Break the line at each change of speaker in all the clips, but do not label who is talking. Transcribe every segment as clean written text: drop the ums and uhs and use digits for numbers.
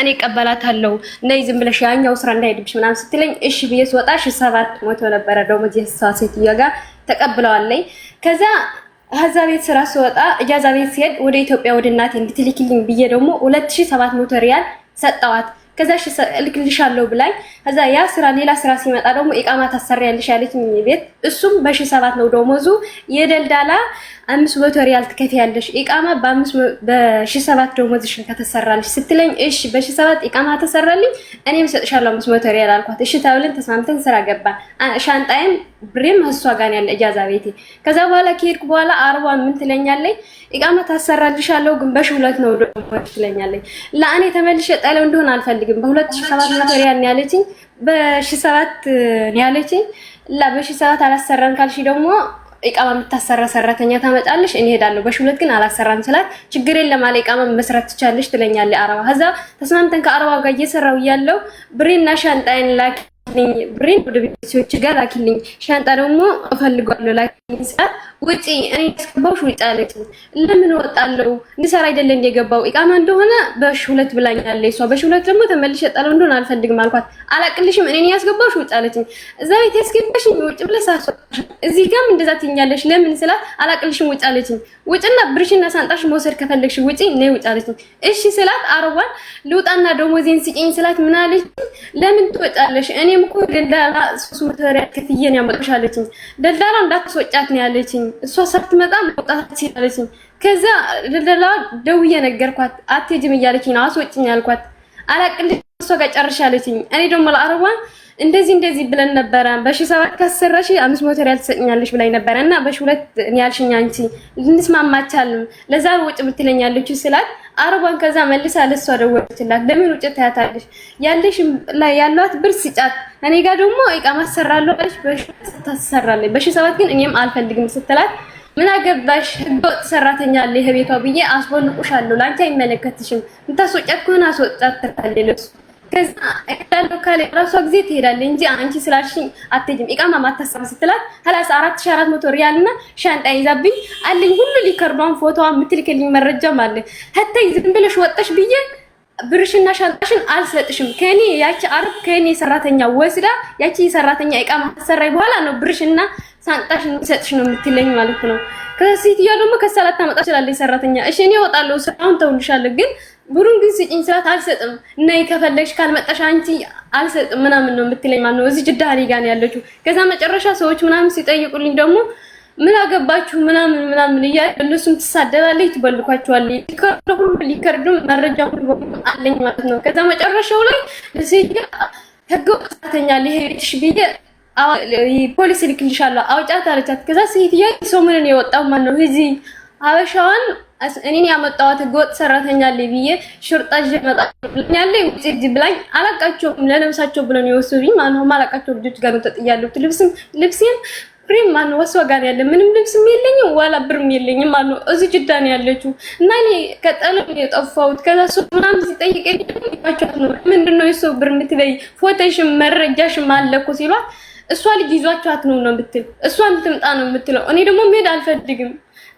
እኔ ቀበላታለሁ ነይ ዝም ብለሽ ያኛው ስራ እንዳይሄድብሽ ምናምን ስትለኝ እሺ ብዬ ስወጣ 700 ነበረ ደሞዝ የሷ ሴትዮዋ ጋር ተቀብለዋለኝ። ከዛ ቤት ስራ ስወጣ እጃዛ ቤት ሲሄድ ወደ ኢትዮጵያ ወደ እናቴ እንድትልክልኝ ብዬ ደግሞ 2700 ሪያል ሰጠዋት። ከዛ እልክልሻለሁ ብላኝ ከዛ ያ ስራ ሌላ ስራ ሲመጣ ደግሞ ኢቃማ ታሰሪያለሽ ያለችኝ ቤት እሱም በ700 ነው ደሞዙ። የደልዳላ 500 ሪያል ትከፍያለሽ ኢቃማ በ700 ደሞዝሽን ከተሰራልሽ ስትለኝ እሺ በ700 ኢቃማ ተሰራልኝ እኔም ሰጥሻለሁ 500 ሪያል አልኳት። እሺ ተብለን ተስማምተን ስራ ገባን። ሻንጣዬም ብሬም እሷ ጋር ያለ እጃዛ ቤቴ። ከዛ በኋላ ከሄድኩ በኋላ አርባ ምን ትለኛለች ኢቃማ ታሰራልሻለሁ ግን በ2 ነው ደሞዝ ትለኛለች። ለእኔ ተመልሼ ጠለው እንደሆነ አልፈልግም። በ2700 ሪያል ነው ያለችኝ በ700 ነው ያለችኝ። በ700 አላሰራን ካልሽ ደግሞ ኢቃማ የምታሰራ ሰራተኛ ታመጣለሽ እኔ ሄዳለሁ። በ2 ግን አላሰራም ስላት ችግር የለም አለ ኢቃማ መስራት ትቻለሽ ትለኛለች አረባ። ከዛ ተስማምተን ከአረባ ጋር እየሰራው ያለው ብሬና ሻንጣዬን ላኪልኝ ብሬን ወደ ቤተሰቦች ጋር ላኪልኝ ሻንጣ ደግሞ እፈልጋለሁ ላኪልኝ ስላት ውጪ እኔ ያስገባውሽ ውጪ አለችኝ። ለምን ወጣለሁ እንድሰራ አይደለ እንደገባው ኢቃማ እንደሆነ በ2 ብላኛለች እሷ። በ2 ደግሞ ተመልሼ ጣለው እንደሆነ አልፈልግም አልኳት። አላቅልሽም እኔ ያስገባውሽ ውጪ አለችኝ። እዛ ቤት ያስገባሽኝ ውጪ ብለሽ አስወጣሽ እዚህ ጋርም እንደዛ ትኛለሽ ለምን ስላት አላቅልሽም ውጪ አለችኝ። ውጪና ብርሽና ሳንጣሽ መውሰድ ከፈለግሽ ውጪ ነይ ውጪ አለችኝ። እሺ ስላት አረዋን ልውጣና ደሞዜን ስጪኝ ስላት ምን አለች ለምን ትወጣለሽ እኔም እኮ ደልዳላ 300 ሪያል ከፍዬ ነው ያመጣሽ አለችኝ። ደልዳላ እንዳትወጫት ነው ያለችኝ እሷ ሳትመጣ መውጣት ሲያለችኝ። ከዛ ደልዳላ ደውዬ ነገርኳት አትሄጂም እያለችኝ ነው አስወጪኝ ያልኳት። አላቅልሽ እሷ ጋር ጨርሻለችኝ። እኔ ደግሞ ለአረዋን እንደዚህ ብለን ነበረ በ700 ካሰራሽ 500 ሪያል ትሰጪኛለሽ ብላኝ ነበረ እና በ2 ያልሽኝ አንቺ ልንስማማቻልም ለዛ ውጭ ብትለኛለች ስላት አረባን ከዛ መልሳ ለሷ ደወለችላት። ለምን ውጭ ታያታለሽ ያለሽ ላይ ያሏት ብር ሲጫት እኔ ጋር ደግሞ ኢቃማ አሰራለሁ አለሽ በ700 በ700 ግን እኔም አልፈልግም ስትላት ምን አገባሽ ህገወጥ ሰራተኛ አለ የቤቷ ብዬ አስቦልቁሻለሁ ላንቺ አይመለከትሽም እንታስወጫት ከሆነ አስወጣት ተካለለስ። ከዛ እዳለው ካለ ራሷ ጊዜ ትሄዳለች እንጂ አንቺ ስላልሽኝ አትሄጂም ኢቃማ ማታሰራ ስትላት 4400 ሪያልና ሻንጣ ይዛብኝ አለኝ ሁሉ ሊከርዷን ፎቶዋ የምትልክልኝ መረጃም አለ። ሀታይ ዝም ብለሽ ወጣሽ ብዬ ብርሽና ሻንጣሽን አልሰጥሽም ከኔ ያቺ አርብ ከኔ ሰራተኛ ወስዳ ያቺ ሰራተኛ ኢቃማ ታሰራይ በኋላ ነው ብርሽና ሳንጣሽን ሰጥሽ ነው የምትለኝ ማለት ነው። ከሲቲያ ደግሞ ከሰላት ታመጣ ይችላል ሰራተኛ እሺ እኔ እወጣለሁ ስራውን ተውልሻለሁ ግን ብሩን ግን ስጪኝ ስላት አልሰጥም እና ከፈለግሽ ካልመጣሽ አንቺ አልሰጥም ምናምን ነው የምትለኝ ማለት ነው። እዚህ ጅዳ ጋር ነው ያለችው። ከዛ መጨረሻ ሰዎች ምናምን ሲጠይቁልኝ ደግሞ ምን አገባችሁ ምናምን እያለ እነሱም ትሳደባለች ትበልኳቸዋለች። ሊከርዱም መረጃ ሁሉ አለኝ ማለት ነው። ከዛ መጨረሻው ላይ ሲያ ህገወጥ ሰራተኛ ሊሄድሽ ብዬ ፖሊስ ልክልሻለሁ አውጫት አለቻት። ከዛ ሴትያ ሶምንን የወጣው ማለት ነው እዚህ አበሻዋን እኔን ያመጣዋት ህገወጥ ሰራተኛ ላይ ብዬ ሹርጣ ጀመጣ ብለኛለኝ ውጪ ብላኝ አላቃቸውም ለነብሳቸው ብለው ይወስዱኝ ማለት ነው። ማላቃቸው ልጆች ጋር ተጥያለሁ። ልብስም ፍሬም ማለት ነው ወስዋ ጋር ያለ ምንም ልብስም የለኝም ዋላ ብርም የለኝም ማለት ነው። እዚህ ጅዳ ነው ያለችው እና እኔ ከጠለው የጠፋሁት ከዛ ሰው ምናምን ሲጠይቀኝ ይባቻት ነው ምንድነው የሰው ብር የምትለይ ፎቶሽም መረጃሽም አለኩ ሲሏት እሷ ልጅ ይዟቻት ነው የምትል እሷን ትምጣ ነው የምትለው። እኔ ደግሞ መሄድ አልፈልግም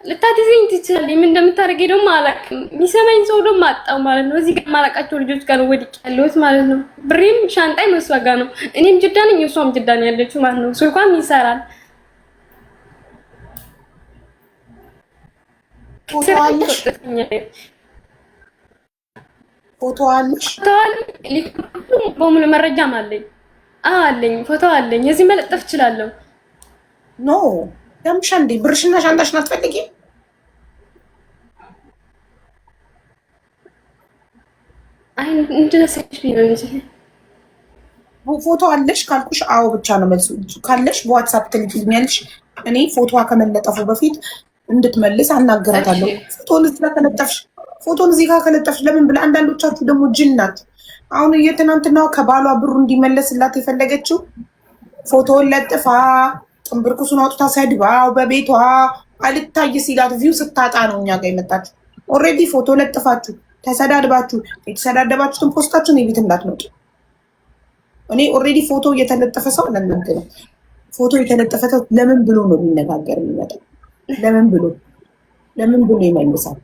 ልታትዘኝ ትችላለች ምን እንደምታደርገኝ ደግሞ አላውቅም። የሚሰማኝ ሰው ደግሞ አጣው ማለት ነው። እዚህ ጋር ማላቃቸው ልጆች ጋር ወድቅ ያለሁት ማለት ነው። ብሬም ሻንጣይ መስዋ ጋር ነው። እኔም ጅዳ ነኝ እሷም ጅዳ ነው ያለችው ማለት ነው። ስልኳም ይሰራል።
ፎቶ አለሽ?
በሙሉ መረጃም አለኝ አለኝ ፎቶ አለኝ። እዚህ መለጠፍ እችላለሁ።
ኖ ደምሻ እንዴ ብርሽና ሻንጣሽን አትፈልጊም?
አይ እንደነሰሽ ነው እንጂ
ፎቶ አለሽ ካልኩሽ አዎ ብቻ ነው መልሱ። ካለሽ በዋትስአፕ ትልኪልኛለሽ። እኔ ፎቶዋ ከመለጠፉ በፊት እንድትመልስ አናገራታለሁ። ፎቶን እዚህ ጋር ከለጠፍሽ ለምን ብለ አንዳንዶቻችሁ ደግሞ ጅል ናት። አሁን የትናንትናው ከባሏ ብሩ እንዲመለስላት የፈለገችው ፎቶን ለጥፋ ጥንብርኩሱን አውጥታ ሰድባው በቤቷ አልታይ ሲላት ቪው ስታጣ ነው እኛ ጋር የመጣችሁ። ኦልሬዲ ፎቶ ለጥፋችሁ ተሰዳድባችሁ የተሰዳደባችሁትን ፖስታችሁን የቤት እንዳትመጡ። እኔ ኦልሬዲ ፎቶ እየተለጠፈ ሰው ለእናንተ ነው። ፎቶ የተለጠፈ ሰው ለምን ብሎ ነው የሚነጋገር የሚመጣው? ለምን ብሎ ይመልሳል?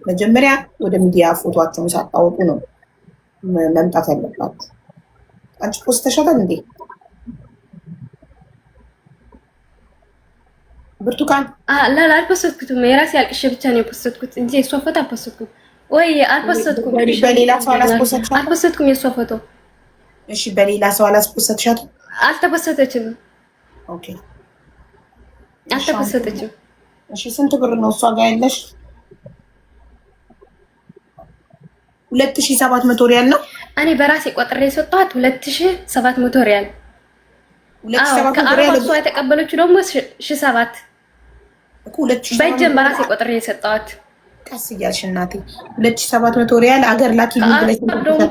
መጀመሪያ ወደ ሚዲያ ፎቶአቸውን ሳታወጡ ነው መምጣት ያለባችሁ። አንቺ ፖስተሻታል እንዴ ብርቱካን?
لا አልፖስትኩትም። የራሴ አልቅሼ ብቻ ነው የፖስትኩት እንጂ የሷ ፎቶ አልፖስትኩም። ወይ አልፖስትኩም።
በሌላ ሰው አላስፖስትሻትም?
አልፖስትኩም የሷ ፎቶ።
እሺ በሌላ ሰው አላስፖስትሻትም?
አልተፖስተችም።
ኦኬ
አልተፖስተችም።
እሺ ስንት ብር ነው እሷ ጋር ያለሽ? 2700 ሪያል ነው።
እኔ በራሴ ቆጥሬ የሰጠኋት 2700 ሪያል። ከአረባ እሷ የተቀበለችው ደግሞ 1007
እኮ 2700
በእጄም በራሴ ቆጥሬ የሰጠኋት።
ቀስ እያልሽ እናቴ 2700 ሪያል አገር ላኪልኝ ብለሽ
ደግሞ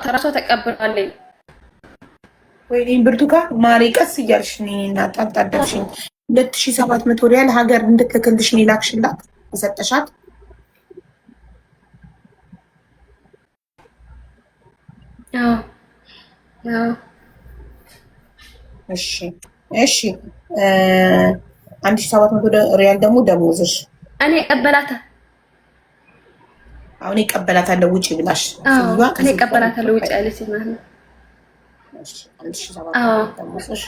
ተራሷ ተቀብላለች።
ወይኔ ብርቱካን ማሪ ቀስ እያልሽ ነው እናት አጣጣደፍሽኝ። 2700 ሪያል ሀገር እንድትልክልሽ ነው ላክሽላት የሰጠሻት? እሺ እሺ 1700 ሪያል ደግሞ ደሞዝሽ።
እኔ ቀበላታ
አሁን ይቀበላታለሁ ውጪ ብላሽ?
እኔ ቀበላታለሁ ውጪ አለች ማለት ነው።
እሺ 1700 ደሞዝሽ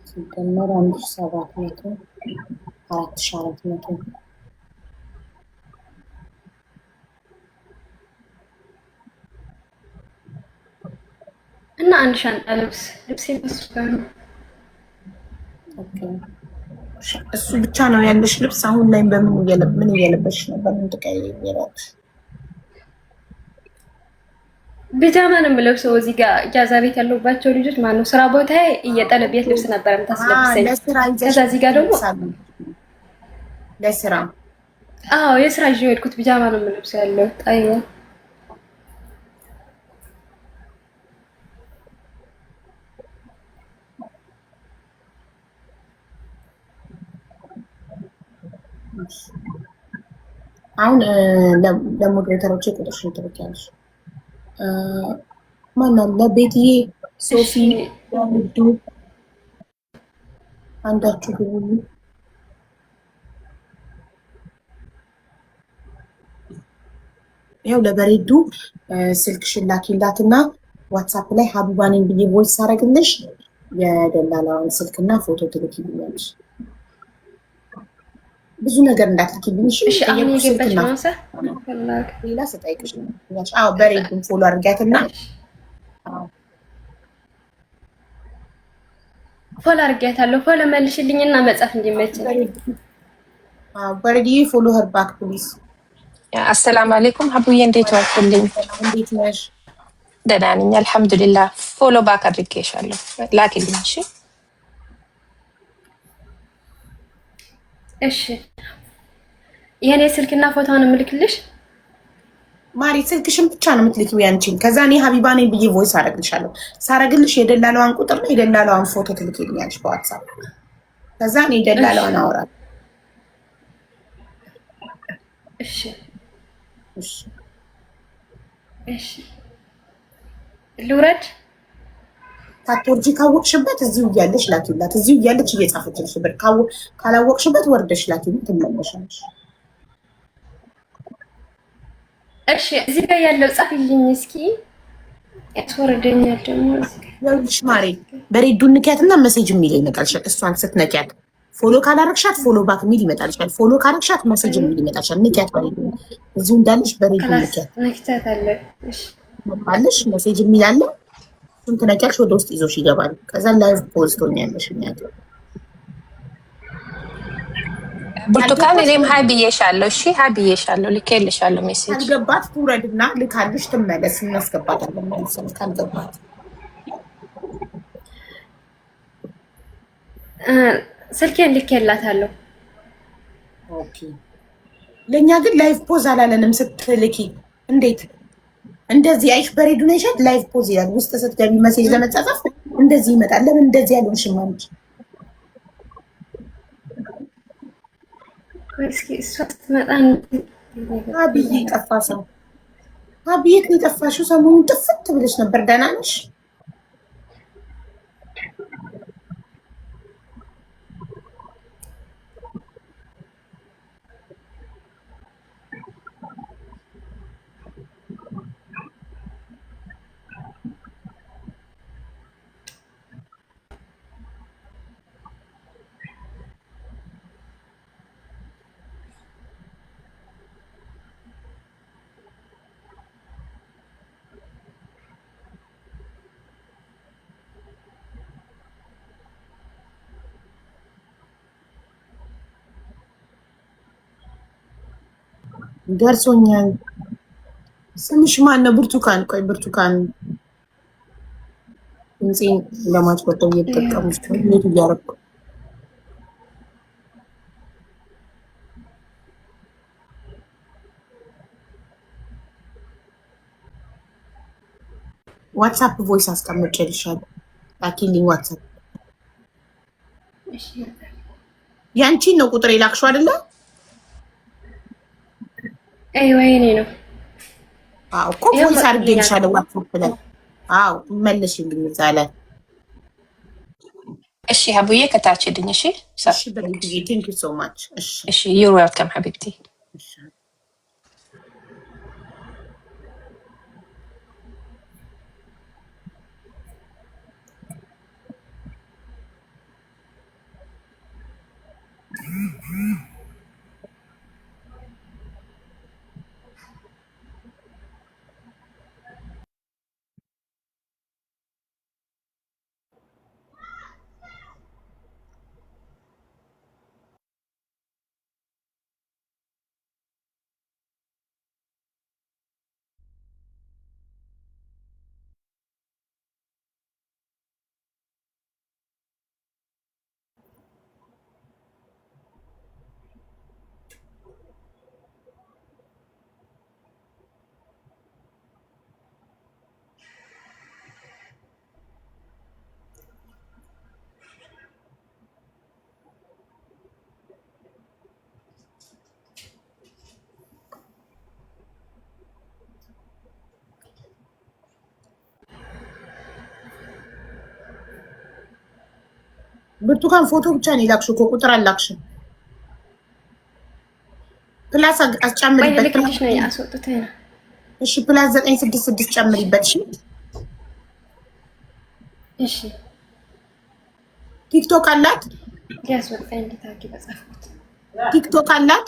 ሲደመር 1700 4400
እና አንድ ሻንጣ ልብስ ይመስላል።
ኦኬ እሱ ብቻ ነው ያለሽ ልብስ? አሁን ላይ ምን እየለበሽ ነው? በምን ትቀይሪያለሽ?
ቢጃማ ነው የምለብሰው። እዚህ ጋር ኢጃዛ ቤት ያለባቸው ልጆች ማነው ስራ ቦታ እየጠለቤት ልብስ ነበር የምታስለብሰኝ። ከዛ እዚህ ጋር ደግሞ
ለስራ
የስራ ይዤ ሄድኩት። ቢጃማ ነው የምለብሰው ያለው ጣይ
አሁን ለሞዴሬተሮች ቁጥርሽን ትልኪያለሽ። ማነው ለቤትዬ ሶፊ ዱ አንዳችሁ ግቡ። ያው ለበሬዱ ስልክሽን ላኪላትና ዋትሳፕ ላይ ሀቢባ ነኝ ብዬ ቮይስ ሳረግልሽ የደላላውን ስልክና ፎቶ ትልኪልኛለሽ። ብዙ ነገር እንዳትልኪልኝ እሺ።
አሁን የገባች ማንሳ
ሌላ ስጠይቅሽ ነው። አዎ በሬዱን ፎሎ አድርጊያትና
ፎሎ አድርጊያታለሁ። ፎሎ መልሽልኝና መጻፍ እንዲመችኝ።
በሬዲ ፎሎ ሄር ባክ ፕሊዝ።
አሰላሙ አለይኩም ሀቡዬ፣ እንዴት ዋልኩልኝ?
እንዴት ነሽ?
ደህና ነኝ አልሐምዱሊላህ። ፎሎ ባክ አድርጌሻለሁ፣ ላኪልኝ እሺ።
እሺ የኔ ስልክና ፎቶውን ምልክልሽ
ማሪ። ስልክሽን ብቻ ነው የምትልኪው ያንቺን። ከዛ እኔ ሀቢባ ነኝ ብዬ ቮይስ አደርግልሻለሁ። ሳረግልሽ የደላላዋን ቁጥርና የደላላዋን ፎቶ ትልኪልኛለሽ በዋትሳፕ። ከዛ እኔ የደላላዋን አወራለሁ።
እሺ
እሺ
እሺ ልውረድ።
ታቶርጂ ካወቅሽበት እዚሁ እያለሽ ላኪላት። እዚሁ እያለች እየጻፈችልሽ ብር ካላወቅሽበት ወርደሽ ላኪልኝ ትመለሻለሽ።
እሺ እዚህ ጋር ያለው ጻፊልኝ እስኪ። ያስወርደኛል ደግሞ
ይኸውልሽ ማሬ፣ በሬዱ ንኪያትና መሴጅ የሚል ይመጣልሻል። እሷን ስትነኪያት ፎሎ ካላረግሻት ፎሎ ባክ የሚል ይመጣልሻል። ፎሎ ካረግሻት መሴጅ የሚል ይመጣልሻል። ንኪያት በሬዱ እዚሁ እንዳለሽ በሬዱ ንኪያት።
ነክታት አለ። እሺ
አለሽ መሴጅ የሚል አለ። እሱን ትነኪያለሽ፣ ወደ ውስጥ ይዞሽ ይገባል። ከዛ ላይቭ ፖዝ ትሆኛለሽ።
ብርቱካን እኔም ሀይ ብዬሻለሁ። እሺ ሀይ ብዬሻለሁ፣ ልኬልሻለሁ ሜሴጅ።
ካልገባት ትውረድና ልካልሽ ትመለስ። እናስገባታለን መልሰን ካልገባት።
ስልኬን ልኬላታለሁ።
ኦኬ ለእኛ ግን ላይቭ ፖዝ አላለንም ስትልኪ። እንዴት እንደዚህ አይሽ በሬዱ ነሽት ላይቭ ፖዝ ይላል። ውስጥ ስትገቢ መሴጅ ለመጻጻፍ እንደዚህ ይመጣል። ለምን እንደዚህ ያለውን ሽማንች
እስኪ እሷ ስትመጣ
አብይ ጠፋ ሰው አብየት ነው የጠፋሽው? ሰሞኑን ጥፍት ብለሽ ነበር። ደህና ነሽ? ደርሶኛል። ስምሽ ማን ነው? ብርቱካን። ቆይ ብርቱካን ድምፄን ለማስቆጠብ እየተጠቀሙ ኔት እያረኩ ዋትሳፕ ቮይስ አስቀምጬልሻለሁ። ላኪልኝ ዋትሳፕ። ያንቺን ነው ቁጥር የላክሽው አይደለ?
አይ ወይኔ ነው።
አዎ እኮ ቮይስ አድርጌልሻለሁ ዋትሳፕ ላይ። አዎ መልሽልኝ እዛ ላይ።
እሺ ሀቡዬ ከታች ሄድኝ። እሺ
እሺ በልጅዬ ቴንክ ዩ ሶ ማች። እሺ
እሺ ዩር ዌልካም ሀቢብቲ።
ብርቱካን ፎቶ ብቻ ነው የላክሽው እኮ ቁጥር አላክሽም። ፕላስ አስጨምሪበት። እሺ ፕላስ 966 ጨምሪበት።
እሺ
ቲክቶክ አላት? ቲክቶክ አላት?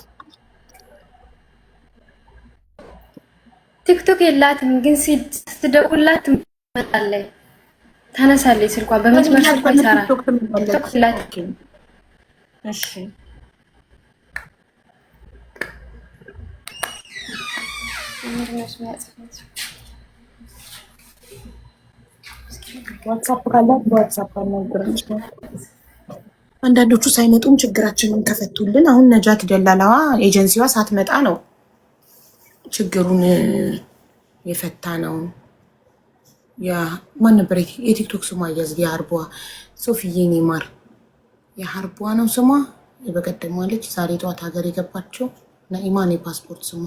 ቲክቶክ የላትም፣ ግን ስትደውልላት ትመጣለች፣ ታነሳለች። ስልኳ በመስመር ስልኳ ይሰራል። ቲክቶክ የላትም።
እሺ ዋትሳፕ ካላት በዋትሳፕ አናግረንች። አንዳንዶቹ ሳይመጡም ችግራችንን ከፈቱልን። አሁን ነጃት ደላላዋ ኤጀንሲዋ ሳትመጣ ነው ችግሩን የፈታ ነው። ያ ማን ነበር የቲክቶክ ስሟ? ያዝ የሀርቧ ሶፊዬ ኔማር የሀርቧ ነው ስሟ። በቀደሟ ልጅ ዛሬ ጠዋት ሀገር የገባችው ነኢማን የፓስፖርት ስሟ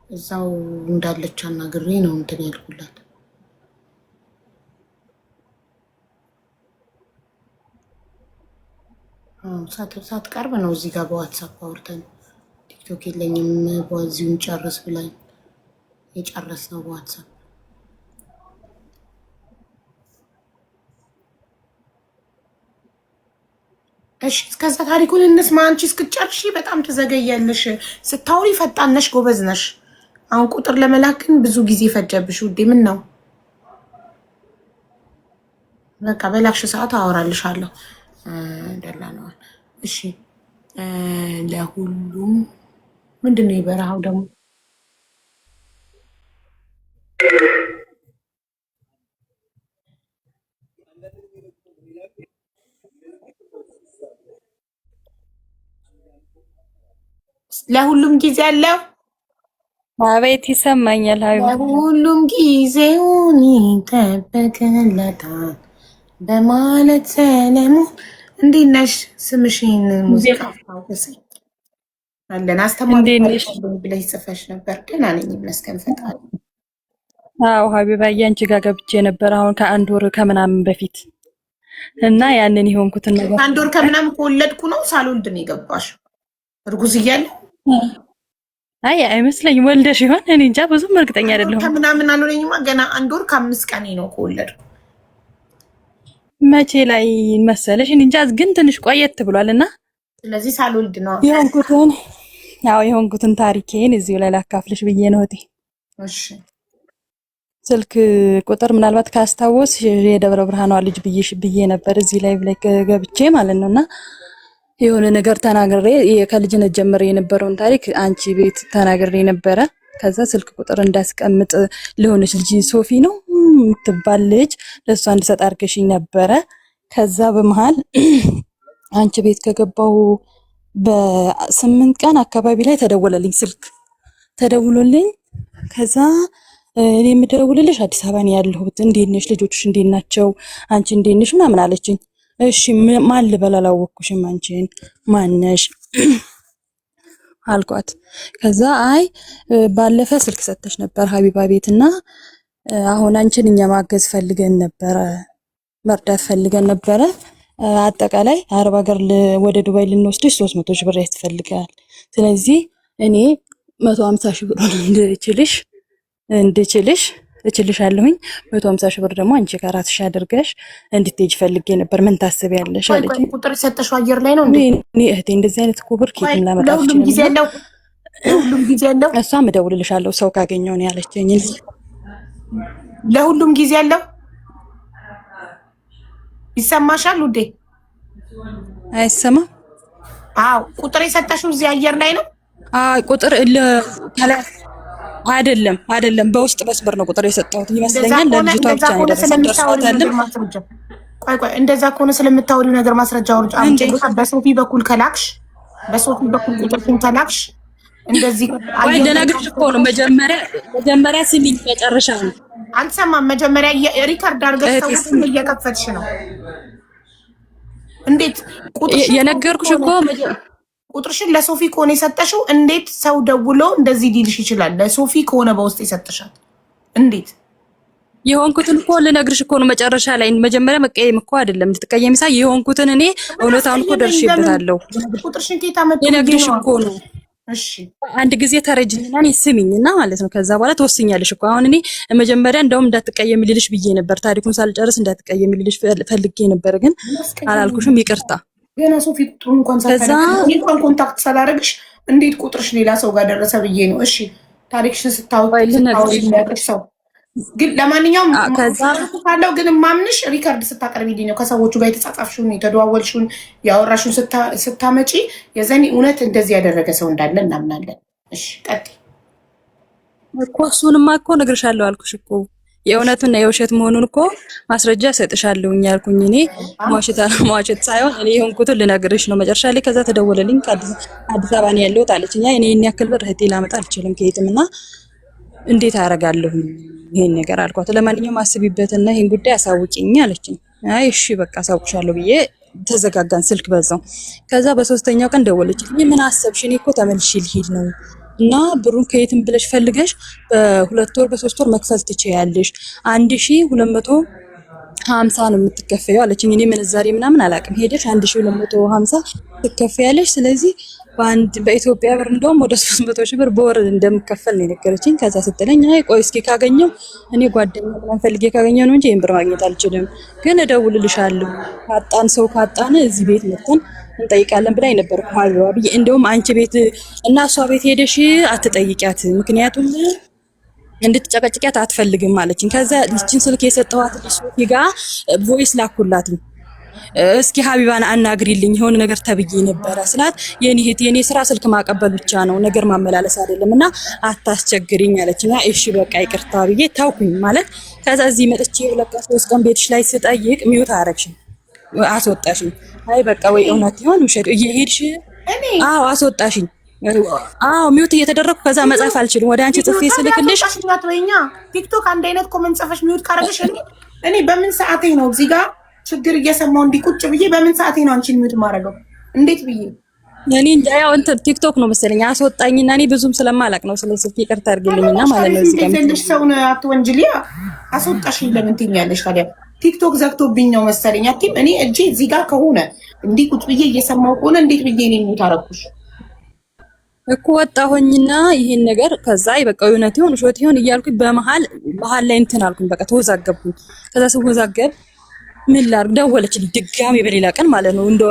እዛው እንዳለች አናግሬ ነው እንትን ያልኩላት። ሳትቀርብ ነው እዚህ ጋር በዋትሳፕ አውርተን ቲክቶክ የለኝም በዚሁን ጨርስ ብላኝ የጨረስ ነው በዋትሳፕ። እሺ እስከዛ ታሪኩን እንስማ። አንቺ እስክትጨርሺ በጣም ትዘገያለሽ። ስታውሪ ፈጣን ነሽ፣ ጎበዝ ነሽ። አሁን ቁጥር ለመላክን ብዙ ጊዜ ፈጀብሽ ውዴ። ምን ነው በቃ በላክሽ ሰዓት አወራልሻለሁ። ደላላዋል። እሺ ለሁሉም ምንድን ነው የበረሃው ደግሞ? ለሁሉም ጊዜ አለው።
አቤት ይሰማኛል።
ለሁሉም ጊዜውን ይጠበቅለታል በማለት ሰለሞን። እንዴት ነሽ? ስምሽን ሙዚቃ አስታውሰኝ። አለን አስተማሪ
እንዴት ነሽ?
ብለሽ ጽፈሽ ነበር። ደህና ነኝ ይመስገን ፈጣሪ።
አዎ ሀቢባዬ አንቺ ጋር ገብቼ ነበር አሁን ከአንድ ወር ከምናምን በፊት እና ያንን የሆንኩትን ነገር
አንድ ወር ከምናምን ከወለድኩ ነው ሳልወልድ ነው የገባሽ? እርጉዝ እያለሁ?
አይ አይመስለኝም። ወልደሽ ይሆን? እኔ እንጃ ብዙም እርግጠኛ አይደለሁም።
ከምናምን አልሆነኝማ ገና አንድ ወር ከ5 ቀኔ ነው ከወለድኩ።
መቼ ላይ መሰለሽ? እኔ እንጃ ግን ትንሽ ቆየት ብሏልና
ስለዚህ ሳልወልድ ነው
የሆንኩትን ታሪኬን እዚሁ ላይ ላካፍልሽ ብዬ ነው እቴ።
እሺ
ስልክ ቁጥር ምናልባት ካስታወስ የደብረ ብርሃኗ ልጅ ብዬ ነበር እዚህ ላይ ገብቼ ማለት ነውና የሆነ ነገር ተናግሬ ከልጅነት ጀምሬ የነበረውን ታሪክ አንቺ ቤት ተናግሬ ነበረ። ከዛ ስልክ ቁጥር እንዳስቀምጥ ለሆነች ልጅ ሶፊ ነው የምትባል ልጅ ለሷ እንድሰጥ አድርገሽኝ ነበረ። ከዛ በመሃል አንቺ ቤት ከገባው በ8 ቀን አካባቢ ላይ ተደወለልኝ፣ ስልክ ተደውሎልኝ ከዛ እኔ የምደውልልሽ አዲስ አበባ ነው ያለሁት፣ እንዴት ነሽ? ልጆችሽ እንዴት ናቸው? አንቺ እንዴት ነሽ? ምናምን አለችኝ። እሺ ማን ልበል? አላወቅኩሽም፣ አንቺን ማነሽ አልኳት። ከዛ አይ ባለፈ ስልክ ሰጥተሽ ነበር ሀቢባ ቤትና አሁን አንቺን እኛ ማገዝ ፈልገን ነበረ፣ መርዳት ፈልገን ነበረ። አጠቃላይ አረብ ሀገር ወደ ዱባይ ልንወስድሽ 300 ሺህ ብር ያስፈልጋል። ስለዚህ እኔ 150 ሺህ ብር እንድችልሽ እችልሻለሁኝ 150 ሺህ ብር ደግሞ አንቺ ከራስሽ አድርገሽ እንድትሄጂ ፈልጌ ነበር። ምን ታስቢያለሽ አለች።
ቁጥር ሰጠሽው አየር ላይ ነው እንዴ?
እኔ እህቴ እንደዚህ አይነት ኩብር ከየትም ላመጣ
ለሁሉም ጊዜ ያለው
እሷም እደውልልሻለሁ ሰው ካገኘው ነው ያለችኝ።
ለሁሉም ጊዜ ያለው ይሰማሻል ውዴ?
አይሰማም?
አዎ ቁጥር የሰጠሽው እዚህ አየር ላይ ነው?
አይ ቁጥር አይደለም በውስጥ መስመር ነው ቁጥር የሰጠሁት ይመስለኛል። ለልጅቷ ብቻ ነው ደርሷታል።
ቆይ እንደዛ ከሆነ ስለምታወሪው ነገር ማስረጃ አውጪ። በሶፊ በኩል ከላክሽ በሶፊ በኩል ቁጥርሽን ከላክሽ እንደዚህ
ወይ ደናግሽ እኮ ነው መጀመሪያ ስሚኝ መጨረሻ ነው።
አልሰማም። መጀመሪያ ሪካርድ አድርገሽ ሰው እየከፈትሽ ነው። እንዴት
የነገርኩሽ እኮ
ቁጥርሽን ለሶፊ ከሆነ የሰጠሽው እንዴት ሰው ደውሎ እንደዚህ ሊልሽ ይችላል? ለሶፊ ከሆነ በውስጥ የሰጠሻል እንዴት?
የሆንኩትን እኮ ልነግርሽ እኮ ነው መጨረሻ ላይ። መጀመሪያ መቀየም እኮ አይደለም እንድትቀየሚ ሳይ የሆንኩትን እኔ እውነታውን እኮ ደርሼበታለሁ።
ቁጥርሽን ከየት አመጣሽ?
ልነግርሽ እኮ ነው።
እሺ
አንድ ጊዜ ተረጅኝና እኔ ስሚኝና ማለት ነው። ከዛ በኋላ ተወስኛለሽ እኮ። አሁን እኔ መጀመሪያ እንደውም እንዳትቀየሚ ልልሽ ብዬ ነበር። ታሪኩን ሳልጨርስ እንዳትቀየሚ ልልሽ ፈልጌ ነበር፣ ግን አላልኩሽም። ይቅርታ
ገና ሶፊ ቁጥሩ እንኳን እንኳን ኮንታክት ሳላደርግሽ እንዴት ቁጥርሽ ሌላ ሰው ጋር ደረሰ ብዬ ነው። እሺ ታሪክሽን ስታወሪ ሰው ግን ለማንኛውም ካለው ግን ማምንሽ ሪካርድ ስታቀርቢልኝ ነው። ከሰዎቹ ጋር የተጻጻፍሽውን የተደዋወልሽውን ያወራሽውን ስታመጪ የዘኒ እውነት እንደዚህ ያደረገ ሰው እንዳለ እናምናለን። እሺ ቀጥይ
እኮ እሱንማ እኮ እነግርሻለሁ አልኩሽ እኮ የእውነትና የውሸት መሆኑን እኮ ማስረጃ ሰጥሻለሁኝ ያልኩኝ እኔ ማዋሸት ሳይሆን እኔ የሆንኩትን ልነግርሽ ነው። መጨረሻ ላይ ከዛ ተደወለልኝ ከአዲስ አበባ ነው ያለሁት አለችኝ። እኔ እኔ ያክል ብር እህቴ ላመጣ አልችልም ከየትም እና እንዴት አደርጋለሁ ይሄን ነገር አልኳት። ለማንኛውም አስቢበትና ይሄን ጉዳይ አሳውቂኝ አለችኝ። አይ እሺ በቃ አሳውቅሻለሁ ብዬ ተዘጋጋን ስልክ በዛው። ከዛ በሶስተኛው ቀን ደወለችልኝ። ምን አሰብሽ? እኔ እኮ ተመልሼ ልሄድ ነው እና ብሩን ከየትም ብለሽ ፈልገሽ በ2 ወር በ3 ወር መክፈል ትችያለሽ 1250 ነው የምትከፈየው አለችኝ። እኔ ምንዛሬ ምናምን አላውቅም። ሄደሽ 1250 ትከፈያለሽ። ስለዚህ በኢትዮጵያ ብር እንደውም ወደ 300 ሺህ ብር በወር እንደምከፈል ነው የነገረችኝ። ከዛ ስትለኝ አይ ቆይ እስኪ ካገኘው እኔ ጓደኛ ምናምን ፈልጌ ካገኘው ነው እንጂ ይሄን ብር ማግኘት አልችልም፣ ግን እደውልልሻለሁ ካጣን ሰው ካጣን እዚህ ቤት መጥተን እንጠይቃለን ብላኝ ነበር ሀቢባ ብዬ። እንደውም አንቺ ቤት እና እሷ ቤት ሄደሽ አትጠይቂያት፣ ምክንያቱም እንድትጨቀጭቂያት አትፈልግም አለችኝ። ከዛ ልጅን ስልክ የሰጠኋት ሶፊ ጋር ቮይስ ላኩላት። እስኪ ሀቢባን አናግሪልኝ የሆነ ነገር ተብዬ ነበረ ስላት የኔ እህት የኔ ስራ ስልክ ማቀበል ብቻ ነው ነገር ማመላለስ አይደለም እና አታስቸግሪኝ አለችኝ። እሺ በቃ ይቅርታ ብዬ ታውኩኝ ማለት። ከዛ እዚህ መጥቼ 2-3 ቀን ቤትሽ ላይ ስጠይቅ ሚውት አረግሽኝ አስወጣሽኝ። አይ በቃ ወይ እውነት ይሆን ውሸት እየሄድሽ አዎ አስወጣሽኝ። አዎ ሚውት እየተደረኩ ከዛ መጻፍ አልችልም። ወደ አንቺ ጽፌ ስልክልሽ
ወይኛ ቲክቶክ አንድ አይነት ኮሜንት ጽፈሽ ሚውት ካረግሽ እኔ በምን ሰዓቴ ነው እዚህ ጋር ችግር እየሰማው እንዲቁጭ ብዬ በምን ሰዓቴ ነው አንቺን ሚውት ማረገው? እንዴት ብዬ
እኔ እንጃ ያው እንትን ቲክቶክ ነው መሰለኝ አስወጣኝና እኔ ብዙም ስለማላቅ ነው ስለዚህ ይቅርታ አድርግልኝና ማለት ነው። እዚህ ጋር
እንደዚህ ሰው ነው አትወንጅሊያ አስወጣሽ ለምን ትኛለሽ ታዲያ? ቲክቶክ ዘግቶብኝ ነው መሰለኝ አትይም። እኔ እጄ እዚህ ጋር ከሆነ እንዲህ ቁጭ ብዬ እየሰማሁ ከሆነ እንዴት ብዬ እኔ የምታረኩሽ
እኮ ወጣሁኝና ይሄን ነገር ከዛ በቃ እውነት ይሁን ሾት ይሁን እያልኩኝ በመሃል ላይ እንትን አልኩኝ። በቃ ተወዛገብኩኝ። ከዛ ስወዛገብ ምን ላድርግ ደወለችልኝ ድጋሜ በሌላ ቀን ማለት ነው። እንደ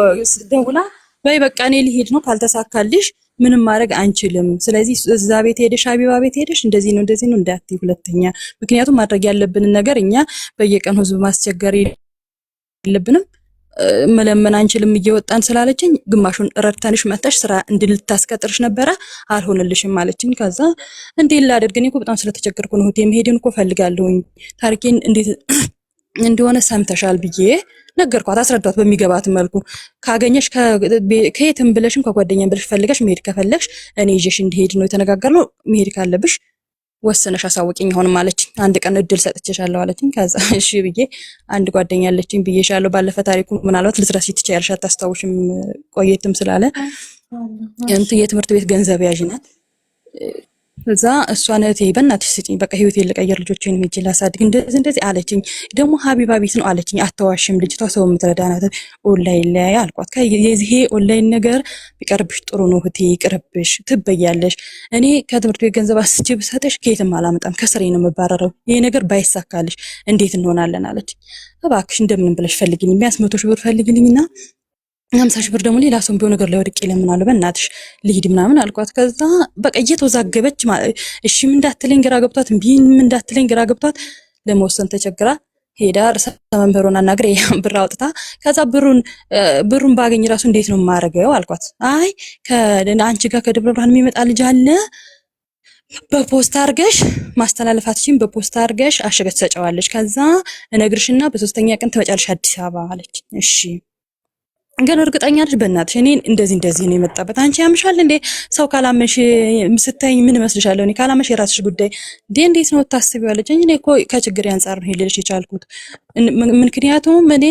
ደውላ በይ በቃ እኔ ልሄድ ነው ካልተሳካልሽ ምንም ማድረግ አንችልም። ስለዚህ እዛ ቤት ሄደሽ ሀቢባ ቤት ሄደሽ እንደዚህ ነው እንዳትይ ሁለተኛ። ምክንያቱም ማድረግ ያለብንን ነገር እኛ በየቀን ህዝብ ማስቸገር የለብንም መለመን አንችልም እየወጣን ስላለችኝ ግማሹን ረድተንሽ መተሽ ስራ እንድልታስቀጥርሽ ነበረ አልሆነልሽም ማለችኝ። ከዛ እንዴ ላደርግ እኔ እኮ በጣም ስለተቸገርኩ ነው እህቴ መሄድን እኮ ፈልጋለሁኝ ታሪኬን እንዴት እንደሆነ ሰምተሻል ብዬ ነገርኳት። አስረዳት በሚገባት መልኩ ካገኘሽ ከየትም ብለሽም ከጓደኛም ብለሽ ፈልገሽ መሄድ ከፈለግሽ እኔ ይዤሽ እንዲሄድ ነው የተነጋገርነው። መሄድ ካለብሽ ወሰነሽ አሳውቂኝ አሁን አለችኝ። አንድ ቀን እድል ሰጥቼሻለሁ አለችኝ። ከዛ እሺ ብዬ አንድ ጓደኛ አለችኝ ብዬሻለሁ ባለፈ ታሪኩ ምናልባት ልትረሺ ትችያለሽ አታስታውሽም ቆየትም ስላለ የትምህርት ቤት ገንዘብ ያዥ ናት። እዛ እሷን እህቴ በእናትሽ ስጪኝ በቃ ህይወቴን ልቀይር ልጆቼን ሄጄ ላሳድግ እንደዚህ አለችኝ። ደግሞ ሀቢባ ቤት ነው አለችኝ። አተዋሽም ልጅቷ ሰው የምትረዳ ናት። ኦንላይን ላይ አልኳት። ይሄ ኦንላይን ነገር ቢቀርብሽ ጥሩ ነው እህቴ ይቅርብሽ ትበያለሽ። እኔ ከትምህርት ቤት ገንዘብ አስቼ ብሰጥሽ ከየትም አላመጣም ከስሬ ነው የምባረረው። ይሄ ነገር ባይሳካልሽ እንዴት እንሆናለን አለችኝ። እባክሽ እንደምንም ብለሽ ፈልጊልኝ ቢያንስ 100 ሺህ ብር ፈልጊልኝና 50 ሺህ ብር ደግሞ ሌላ ሰው ቢሆን ነገር ላይ ወድቄ ለምናለሁ በእናትሽ ልሂድ ምናምን አልኳት። ከዛ በቃ እየተወዛገበች እሺም እንዳትለኝ ግራ ገብቷት እምቢም እንዳትለኝ ግራ ገብቷት ለመወሰን ተቸግራ ሄዳ ርዕሰ መምህሩን አናግሬ ብር አውጥታ ከዛ ብሩን ባገኝ ራሱ እንዴት ነው የማደርገው አልኳት። አይ ከአንቺ ጋር ከደብረ ብርሃን የሚመጣ ልጅ አለ በፖስታ አርገሽ ማስተላለፋትሽን በፖስታ አርገሽ አሸገት ተጨዋለሽ ከዛ እነግርሽና በሶስተኛ ቀን ትመጫለሽ አዲስ አበባ አለች። እሺ ግን እርግጠኛ ነሽ በእናትሽ እኔ እንደዚህ ነው የመጣበት አንቺ ያምሻል እንዴ ሰው ካላመሽ ስትይ ምን መስልሻለሁ እኔ ካላመሽ የራስሽ ጉዳይ እንዴት ነው ታስቢዋለሽ እኔ እኮ ከችግር አንፃር ነው ልልሽ የቻልኩት ምክንያቱም እኔ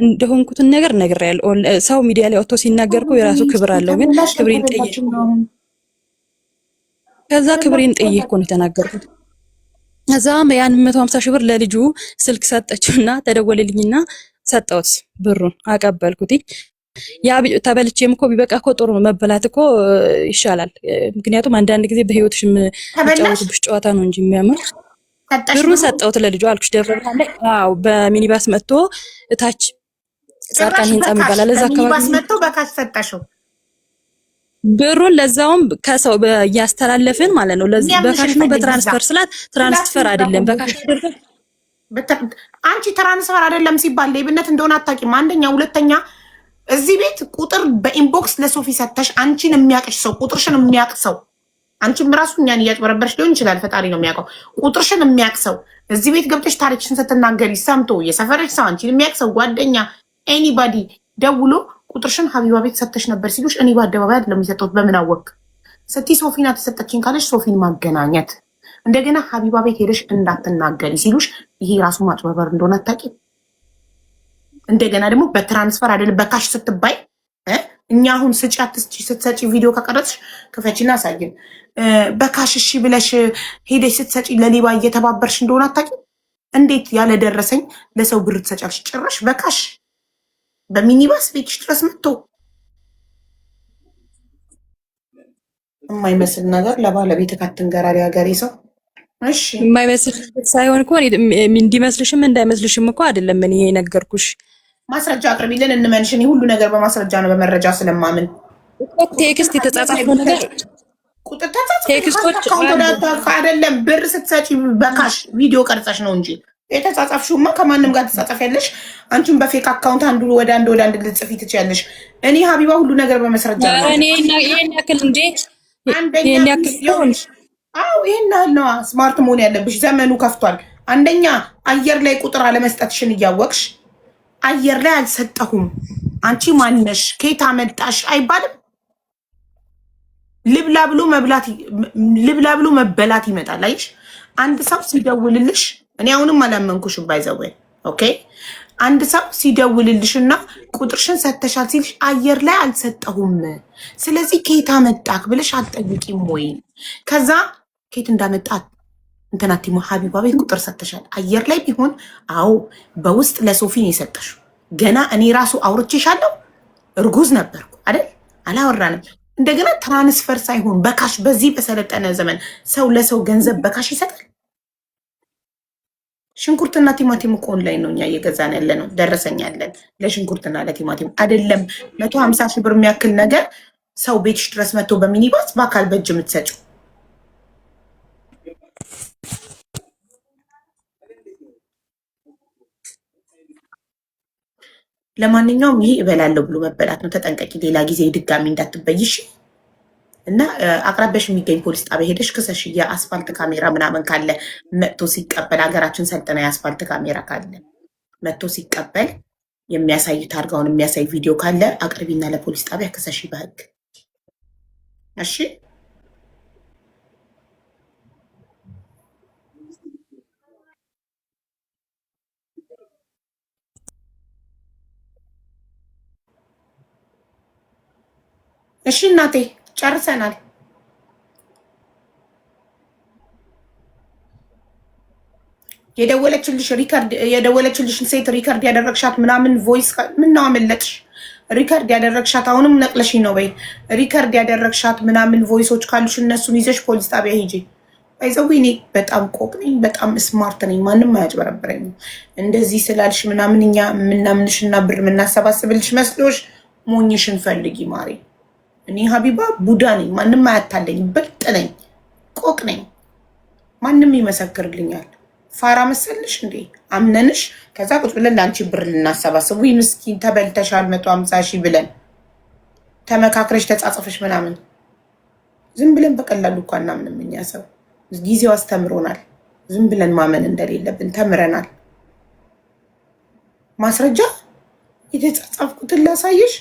እንደሆንኩት ነገር ነግሬያለሁ ሰው ሚዲያ ላይ ወጥቶ ሲናገር እኮ የራሱ ክብር አለው ግን ክብሬን ጠይቅ ከዛ ክብሬን ጠይቅ እኮ ነው የተናገርኩት ከዛ ያን 150 ሺህ ብር ለልጁ ስልክ ሰጠችውና ተደወለልኝና ሰጠውት ብሩን አቀበልኩት ያ ተበልቼም እኮ ቢበቃ እኮ ጥሩ ነው መበላት እኮ ይሻላል ምክንያቱም አንዳንድ ጊዜ በህይወትሽ የምትጫወቱብሽ ጨዋታ ነው እንጂ የሚያምር ብሩን ሰጠውት ለልጁ አልኩሽ ደብረ ብርሃን ላይ አዎ በሚኒባስ መጥቶ እታች ጻርቃን ህንጻ የሚባል ለዛ አካባቢ
ሚኒባስ መጥቶ በካሽ ሰጠሽው
ብሩን ለዛውም ከሰው ያስተላለፍን ማለት ነው በካሽ ነው በትራንስፈር ስላት ትራንስፈር አይደለም በካሽ አይደለም
አንቺ ትራንስፈር አይደለም ሲባል ሌብነት እንደሆነ አታውቂም አንደኛ ሁለተኛ እዚህ ቤት ቁጥር በኢንቦክስ ለሶፊ ሰተሽ አንቺን የሚያቅሽ ሰው ቁጥርሽን የሚያቅ ሰው አንቺም ራሱ እኛን እያጭበረበርሽ ሊሆን ይችላል ፈጣሪ ነው የሚያውቀው ቁጥርሽን የሚያቅ ሰው እዚህ ቤት ገብተሽ ታሪክሽን ስትናገሪ ሰምቶ የሰፈረሽ ሰው አንቺን የሚያቅ ሰው ጓደኛ ኤኒባዲ ደውሎ ቁጥርሽን ሀቢባ ቤት ሰተሽ ነበር ሲሉሽ እኔ በአደባባይ አይደለም የሚሰጠውት በምን አወቅ ስቲ ሶፊና ተሰጠችኝ ካለሽ ሶፊን ማገናኘት እንደገና ሀቢባ ቤት ሄደሽ እንዳትናገሪ ሲሉሽ ይሄ ራሱ ማጭበርበር እንደሆነ አታውቂም እንደገና ደግሞ በትራንስፈር አይደለም በካሽ ስትባይ እኛ አሁን ስጪ አትስጪ ስትሰጪ ቪዲዮ ከቀረጽሽ ክፈቺና አሳይን በካሽ እሺ ብለሽ ሄደሽ ስትሰጪ ለሌባ እየተባበርሽ እንደሆነ አታውቂም እንዴት ያለ ደረሰኝ ለሰው ብር ትሰጫለሽ ጭራሽ በካሽ በሚኒባስ ቤትሽ ድረስ መጥቶ የማይመስል ነገር ለባለቤት ካትንገራሪ ሀገሬ ሰው እሺ
የማይመስል ሳይሆን እኮ እንዲመስልሽም እንዳይመስልሽም እኮ አይደለም እኔ ነገርኩሽ
ማስረጃ አቅርቢልን እንመንሽን ሁሉ ነገር በማስረጃ ነው በመረጃ ስለማምን
ቴክስት የተጻጻፈው ነገር
ቁጥር ቴክስቶች አይደለም ብር ስትሰጪ በካሽ ቪዲዮ ቀርጸሽ ነው እንጂ የተጻጻፍሽውማ ከማንም ጋር ተጻጻፊያለሽ አንቺም በፌክ አካውንት አንዱ ወደ አንድ ልጽፊ ትችያለሽ እኔ ሀቢባ ሁሉ ነገር በመስረጃ ነው
እኔ ይሄን ያክል እንዴት
ይሄን ያክል አዎ ይሄን ነው ስማርት መሆን ያለብሽ ዘመኑ ከፍቷል አንደኛ አየር ላይ ቁጥር አለመስጠትሽን እያወቅሽ አየር ላይ አልሰጠሁም አንቺ ማንነሽ ከየት አመጣሽ አይባልም ልብላ ብሎ መበላት ይመጣል አይሽ አንድ ሰው ሲደውልልሽ እኔ አሁንም አላመንኩሽም ባይዘው ኦኬ አንድ ሰው ሲደውልልሽና ቁጥርሽን ሰተሻል ሲልሽ አየር ላይ አልሰጠሁም፣ ስለዚህ ኬት አመጣክ ብለሽ አትጠይቂም ወይ? ከዛ ኬት እንዳመጣት እንትናቲሞ ሀቢባ ቤት ቁጥር ሰተሻል አየር ላይ ቢሆን አዎ በውስጥ ለሶፊን የሰጠሽው ገና እኔ ራሱ አውርቼሻለሁ። እርጉዝ ነበርኩ አይደል? አላወራንም። እንደገና ትራንስፈር ሳይሆን በካሽ በዚህ በሰለጠነ ዘመን ሰው ለሰው ገንዘብ በካሽ ይሰጣል? ሽንኩርትና ቲማቲም እኮ ኦንላይን ነው እኛ እየገዛን ያለ ነው። ደረሰኛ ያለን ለሽንኩርትና ለቲማቲም አይደለም። 150 ሺህ ብር የሚያክል ነገር ሰው ቤትሽ ድረስ መጥቶ በሚኒባስ በአካል በእጅ የምትሰጪው። ለማንኛውም ይሄ እበላለሁ ብሎ መበላት ነው። ተጠንቀቂ፣ ሌላ ጊዜ ድጋሚ እንዳትበይሽ እና አቅራቢያሽ የሚገኝ ፖሊስ ጣቢያ ሄደሽ ክሰሽ። የአስፋልት ካሜራ ምናምን ካለ መጥቶ ሲቀበል፣ ሀገራችን ሰልጥና የአስፋልት ካሜራ ካለ መጥቶ ሲቀበል የሚያሳይ ታርጋውን የሚያሳይ ቪዲዮ ካለ አቅርቢና ለፖሊስ ጣቢያ ክሰሽ በህግ። እሺ እሺ እናቴ ጨርሰናል። የደወለችልሽን ሴት ሪከርድ ያደረግሻት ምናምን ቮይስ ምነው አመለጥሽ? ሪከርድ ያደረግሻት አሁንም ነቅለሽ ነው በይ። ሪከርድ ያደረግሻት ምናምን ቮይሶች ካሉሽ እነሱን ይዘሽ ፖሊስ ጣቢያ ሂጂ። አይዘው እኔ በጣም ቆቅ ነኝ፣ በጣም ስማርት ነኝ። ማንም አያጭበረብረኝም። እንደዚህ ስላልሽ ምናምን እኛ የምናምንሽና ብር የምናሰባስብልሽ መስሎሽ ሞኝሽን ፈልጊ ማሬ። እኔ ሀቢባ ቡዳ ነኝ። ማንም አያታለኝ። ብልጥ ነኝ፣ ቆቅ ነኝ። ማንም ይመሰክርልኛል። ፋራ መሰልሽ እንዴ? አምነንሽ ከዛ ቁጭ ብለን ለአንቺ ብር ልናሰባስብ ወይ ምስኪን ተበልተሻል 150 ሺህ ብለን ተመካክረሽ ተጻጽፈሽ ምናምን ዝም ብለን በቀላሉ እኮ አናምንም። እኛ ሰው ጊዜው አስተምሮናል። ዝም ብለን ማመን እንደሌለብን ተምረናል። ማስረጃ የተጻጻፍኩትን ላሳይሽ።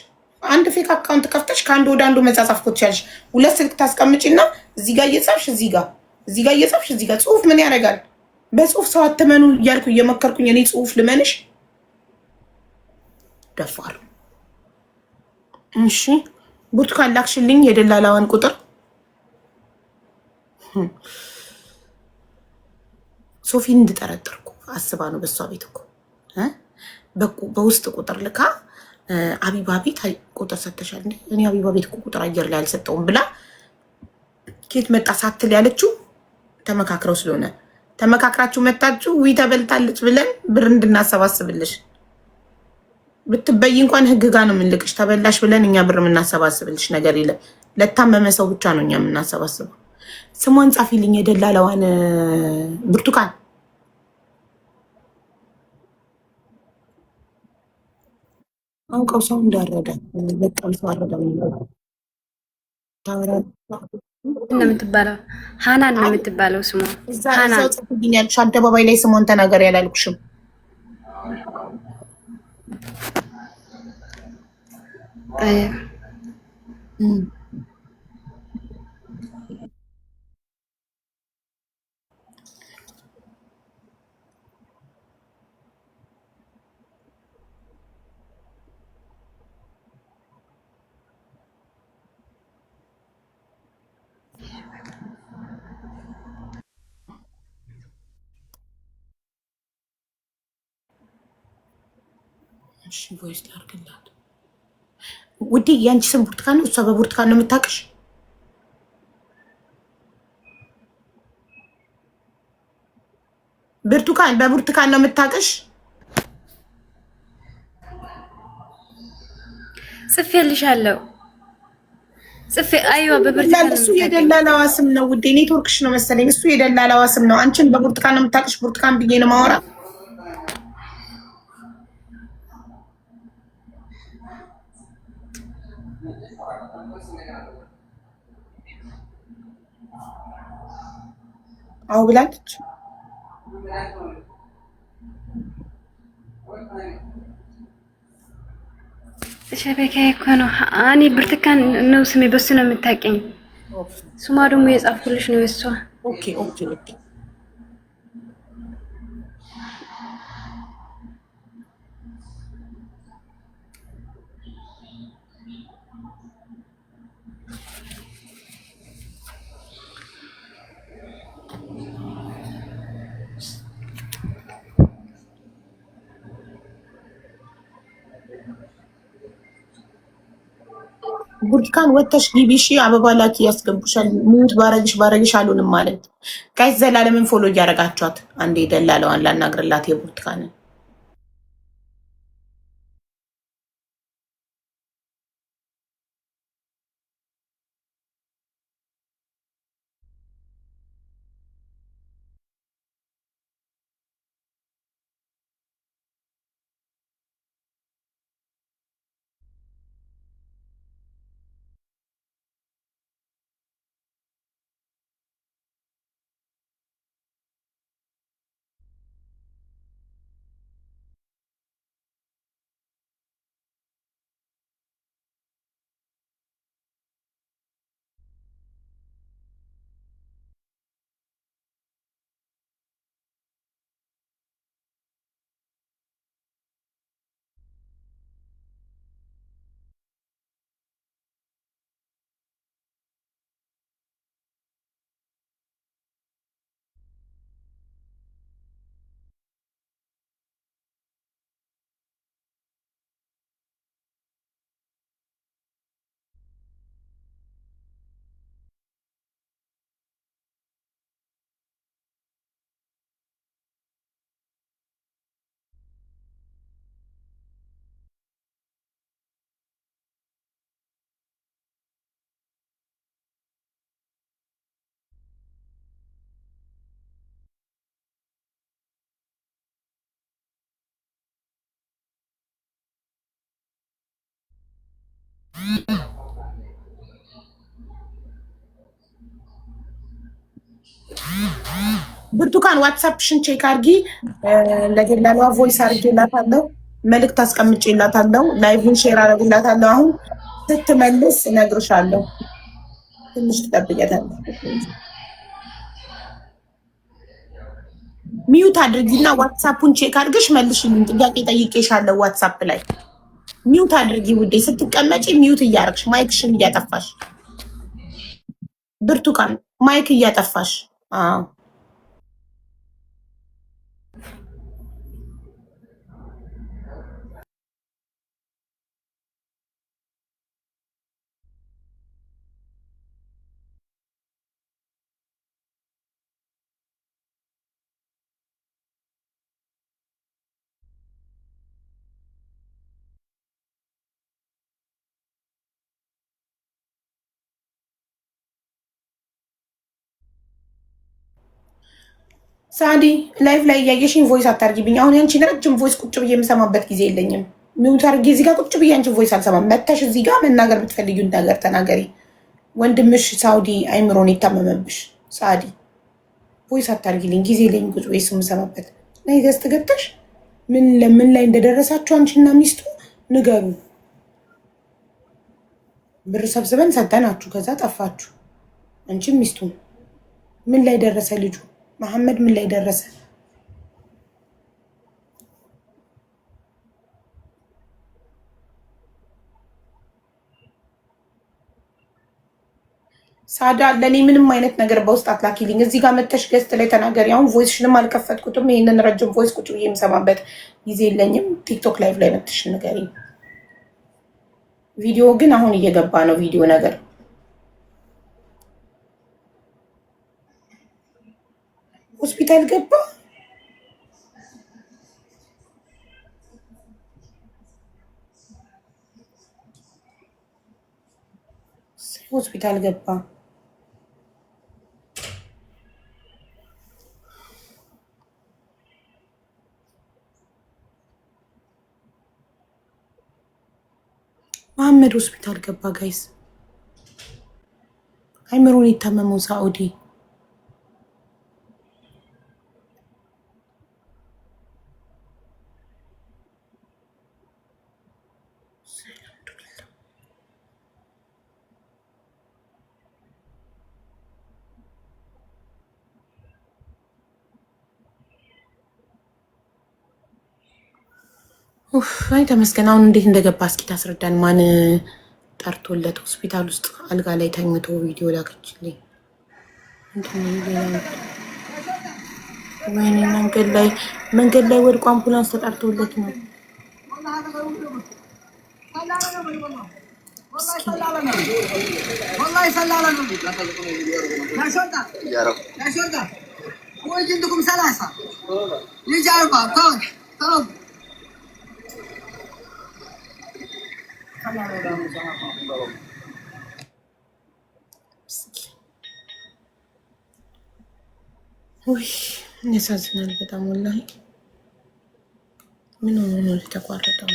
አንድ ፌክ አካውንት ከፍተሽ ከአንድ ወደ አንዱ መጻጻፍ ትችያለሽ። 2 ስልክ ታስቀምጪና እዚህ ጋር እየጻፍሽ እዚህ ጋር እየጻፍሽ እዚህ ጋር ጽሁፍ ምን ያደርጋል? በጽሁፍ ሰው አትመኑ እያልኩ እየመከርኩኝ እኔ ጽሁፍ ልመንሽ ደፋር። እሺ ብርቱካን ላክሽልኝ የደላላዋን ቁጥር። ሶፊን እንድጠረጥርኩ አስባ ነው። በሷ ቤት እኮ በውስጥ ቁጥር ልካ አቢባ ቤት ቁጥር ሰተሻል እንዴ? እኔ አቢባ ቤት ቁጥር አየር ላይ አልሰጠውም ብላ ኬት መጣ ሳትል ያለችው ተመካክረው ስለሆነ ተመካክራችሁ መጣችሁ ዊ ተበልታለች ብለን ብር እንድናሰባስብልሽ ብትበይ እንኳን ህግ ጋር ነው የምንልቅሽ። ተበላሽ ብለን እኛ ብር የምናሰባስብልሽ ነገር የለም። ለታመመ ሰው ብቻ ነው እኛ የምናሰባስበው። ስሟን ጻፊልኝ የደላለዋን ብርቱካን። አውቀው ሰው እንዳረዳ በጣም ሰው አረዳ
ነው የምትባለው። ሃናን ነው የምትባለው ስሟ። ሃናን
ጽፉልኛለሽ። አደባባይ ላይ ስሟን ተናገር ያላልኩሽም። እሺ ቮይስ ላድርግላት ውዴ። ያንቺ ስም ብርቱካን ነው? እሷ በብርቱካን ነው የምታውቅሽ? ብርቱካን በብርቱካን ነው የምታውቅሽ?
ጽፌልሻለሁ። አይዋ በብርቱካን
እሱ የደላላዋ ስም ነው ውዴ። ኔትወርክሽ ነው መሰለኝ። እሱ የደላላዋ ስም ነው። አንቺን በብርቱካን ነው የምታውቅሽ? ብርቱካን ብዬ ነው ማወራ። አዎ ብላለች።
ሸበካዬ እኮ ነው። እኔ ብርቱካን ነው ስሜ፣ በሱ ነው የምታውቂኝ። ስሟ ደግሞ የጻፍኩልሽ ነው የእሷ።
ኦኬ ኦኬ ኦኬ። ቡርቱካን ወተሽ ግቢ እሺ። አበባ ላኪ ያስገቡሻል። ሙት ባረግሽ አሉንም ማለት ጋይስ ዘላለምን ፎሎ እያረጋችኋት አንዴ ደላለዋን ላናግርላት የቡርቱካንን ብርቱካን ዋትስአፕሽን ቼክ አድርጊ። ለገላሏ ቮይስ አድርጌላታለሁ፣ መልእክት አስቀምጬላታለሁ፣ ላይቭን ሼር አደርግላታለሁ። አሁን ስትመልስ እነግርሻለሁ። ትንሽ ትጠብቂያታለሽ። ሚዩት አድርጊና ዋትስአፑን ቼክ አድርግሽ መልሽልኝ። ጥያቄ ጠይቄሻለሁ ዋትስአፕ ላይ ሚዩት አድርጊ ውዴ። ስትቀመጪ ሚዩት እያደረግሽ ማይክሽን እያጠፋሽ ብርቱካን ማይክ እያጠፋሽ። አዎ ሳዲ ላይቭ ላይ እያየሽኝ ቮይስ አታርጊብኝ። አሁን ያንቺን ረጅም ቮይስ ቁጭ ብዬ የምሰማበት ጊዜ የለኝም። ሚውት አድርጌ እዚህ ጋር ቁጭ ብዬ ያንቺን ቮይስ አልሰማም። መተሽ እዚህ ጋር መናገር የምትፈልጊውን ነገር ተናገሪ። ወንድምሽ ሳውዲ አይምሮን የታመመብሽ ሳዲ ቮይስ አታርጊልኝ። ጊዜ የለኝም ቁጭ ብዬ የምሰማበት። ናይ ገዝት ገብተሽ ምን ላይ እንደደረሳችሁ አንቺና ሚስቱ ንገሩ። ብር ሰብስበን ሰጠናችሁ፣ ከዛ ጠፋችሁ። አንቺም ሚስቱ ምን ላይ ደረሰ ልጁ መሐመድ ምን ላይ ደረሰ? ሳዳ ለኔ ምንም አይነት ነገር በውስጥ አትላኪልኝ። እዚህ ጋር መተሽ ገስት ላይ ተናገሪ። አሁን ቮይስሽንም አልከፈትኩትም። ይሄንን ረጅም ቮይስ ቁጭ ብዬ የምሰማበት ጊዜ የለኝም። ቲክቶክ ላይቭ ላይ መተሽ ንገሪ። ቪዲዮ ግን አሁን እየገባ ነው። ቪዲዮ ነገር ሆስፒታል ገባ። ሆስፒታል ገባ። መሐመድ ሆስፒታል ገባ። ጋይስ አይምሮን የታመመው ሳኡዲ አይ ተመስገን። አሁን እንዴት እንደገባ እስኪ ታስረዳን። ማን ጠርቶለት ሆስፒታል ውስጥ አልጋ ላይ ተኝቶ ቪዲዮ ላከችልኝ። ወይኔ መንገድ ላይ ወድቆ አምቡላንስ ተጠርቶለት ነው። والله سلالة لا شرطة لا شرطة هو جندكم 3 يجي 4 طرد ውይ ያሳዝናል በጣም ወላሂ። ምን ሆኖ ነው የተቋረጠው?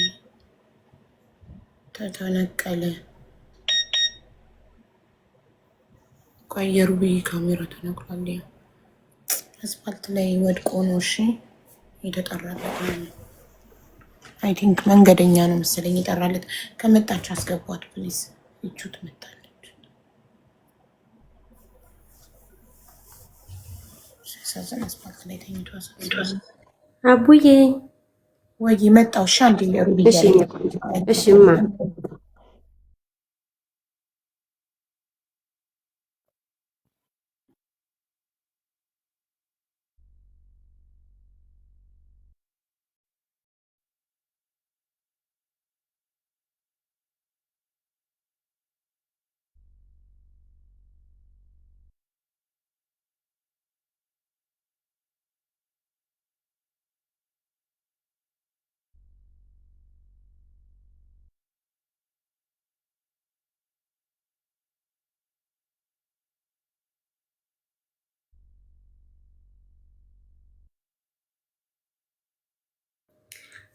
ተነቀለ። ቆየሩ ብዬ ካሜራ ተነቅሏል። አስፋልት ላይ ወድቆ ነው። እሺ የተጠራለት አይ ቲንክ መንገደኛ ነው መሰለኝ የጠራለት። ከመጣች አስገቧት ፕሊዝ። እቹ ትመጣለች። ሲያሳዝን አስፋልት ላይ ተኝቶ
አቡዬ
ወይ መጣው። እሺ አንዴ ሩብ
እሺማ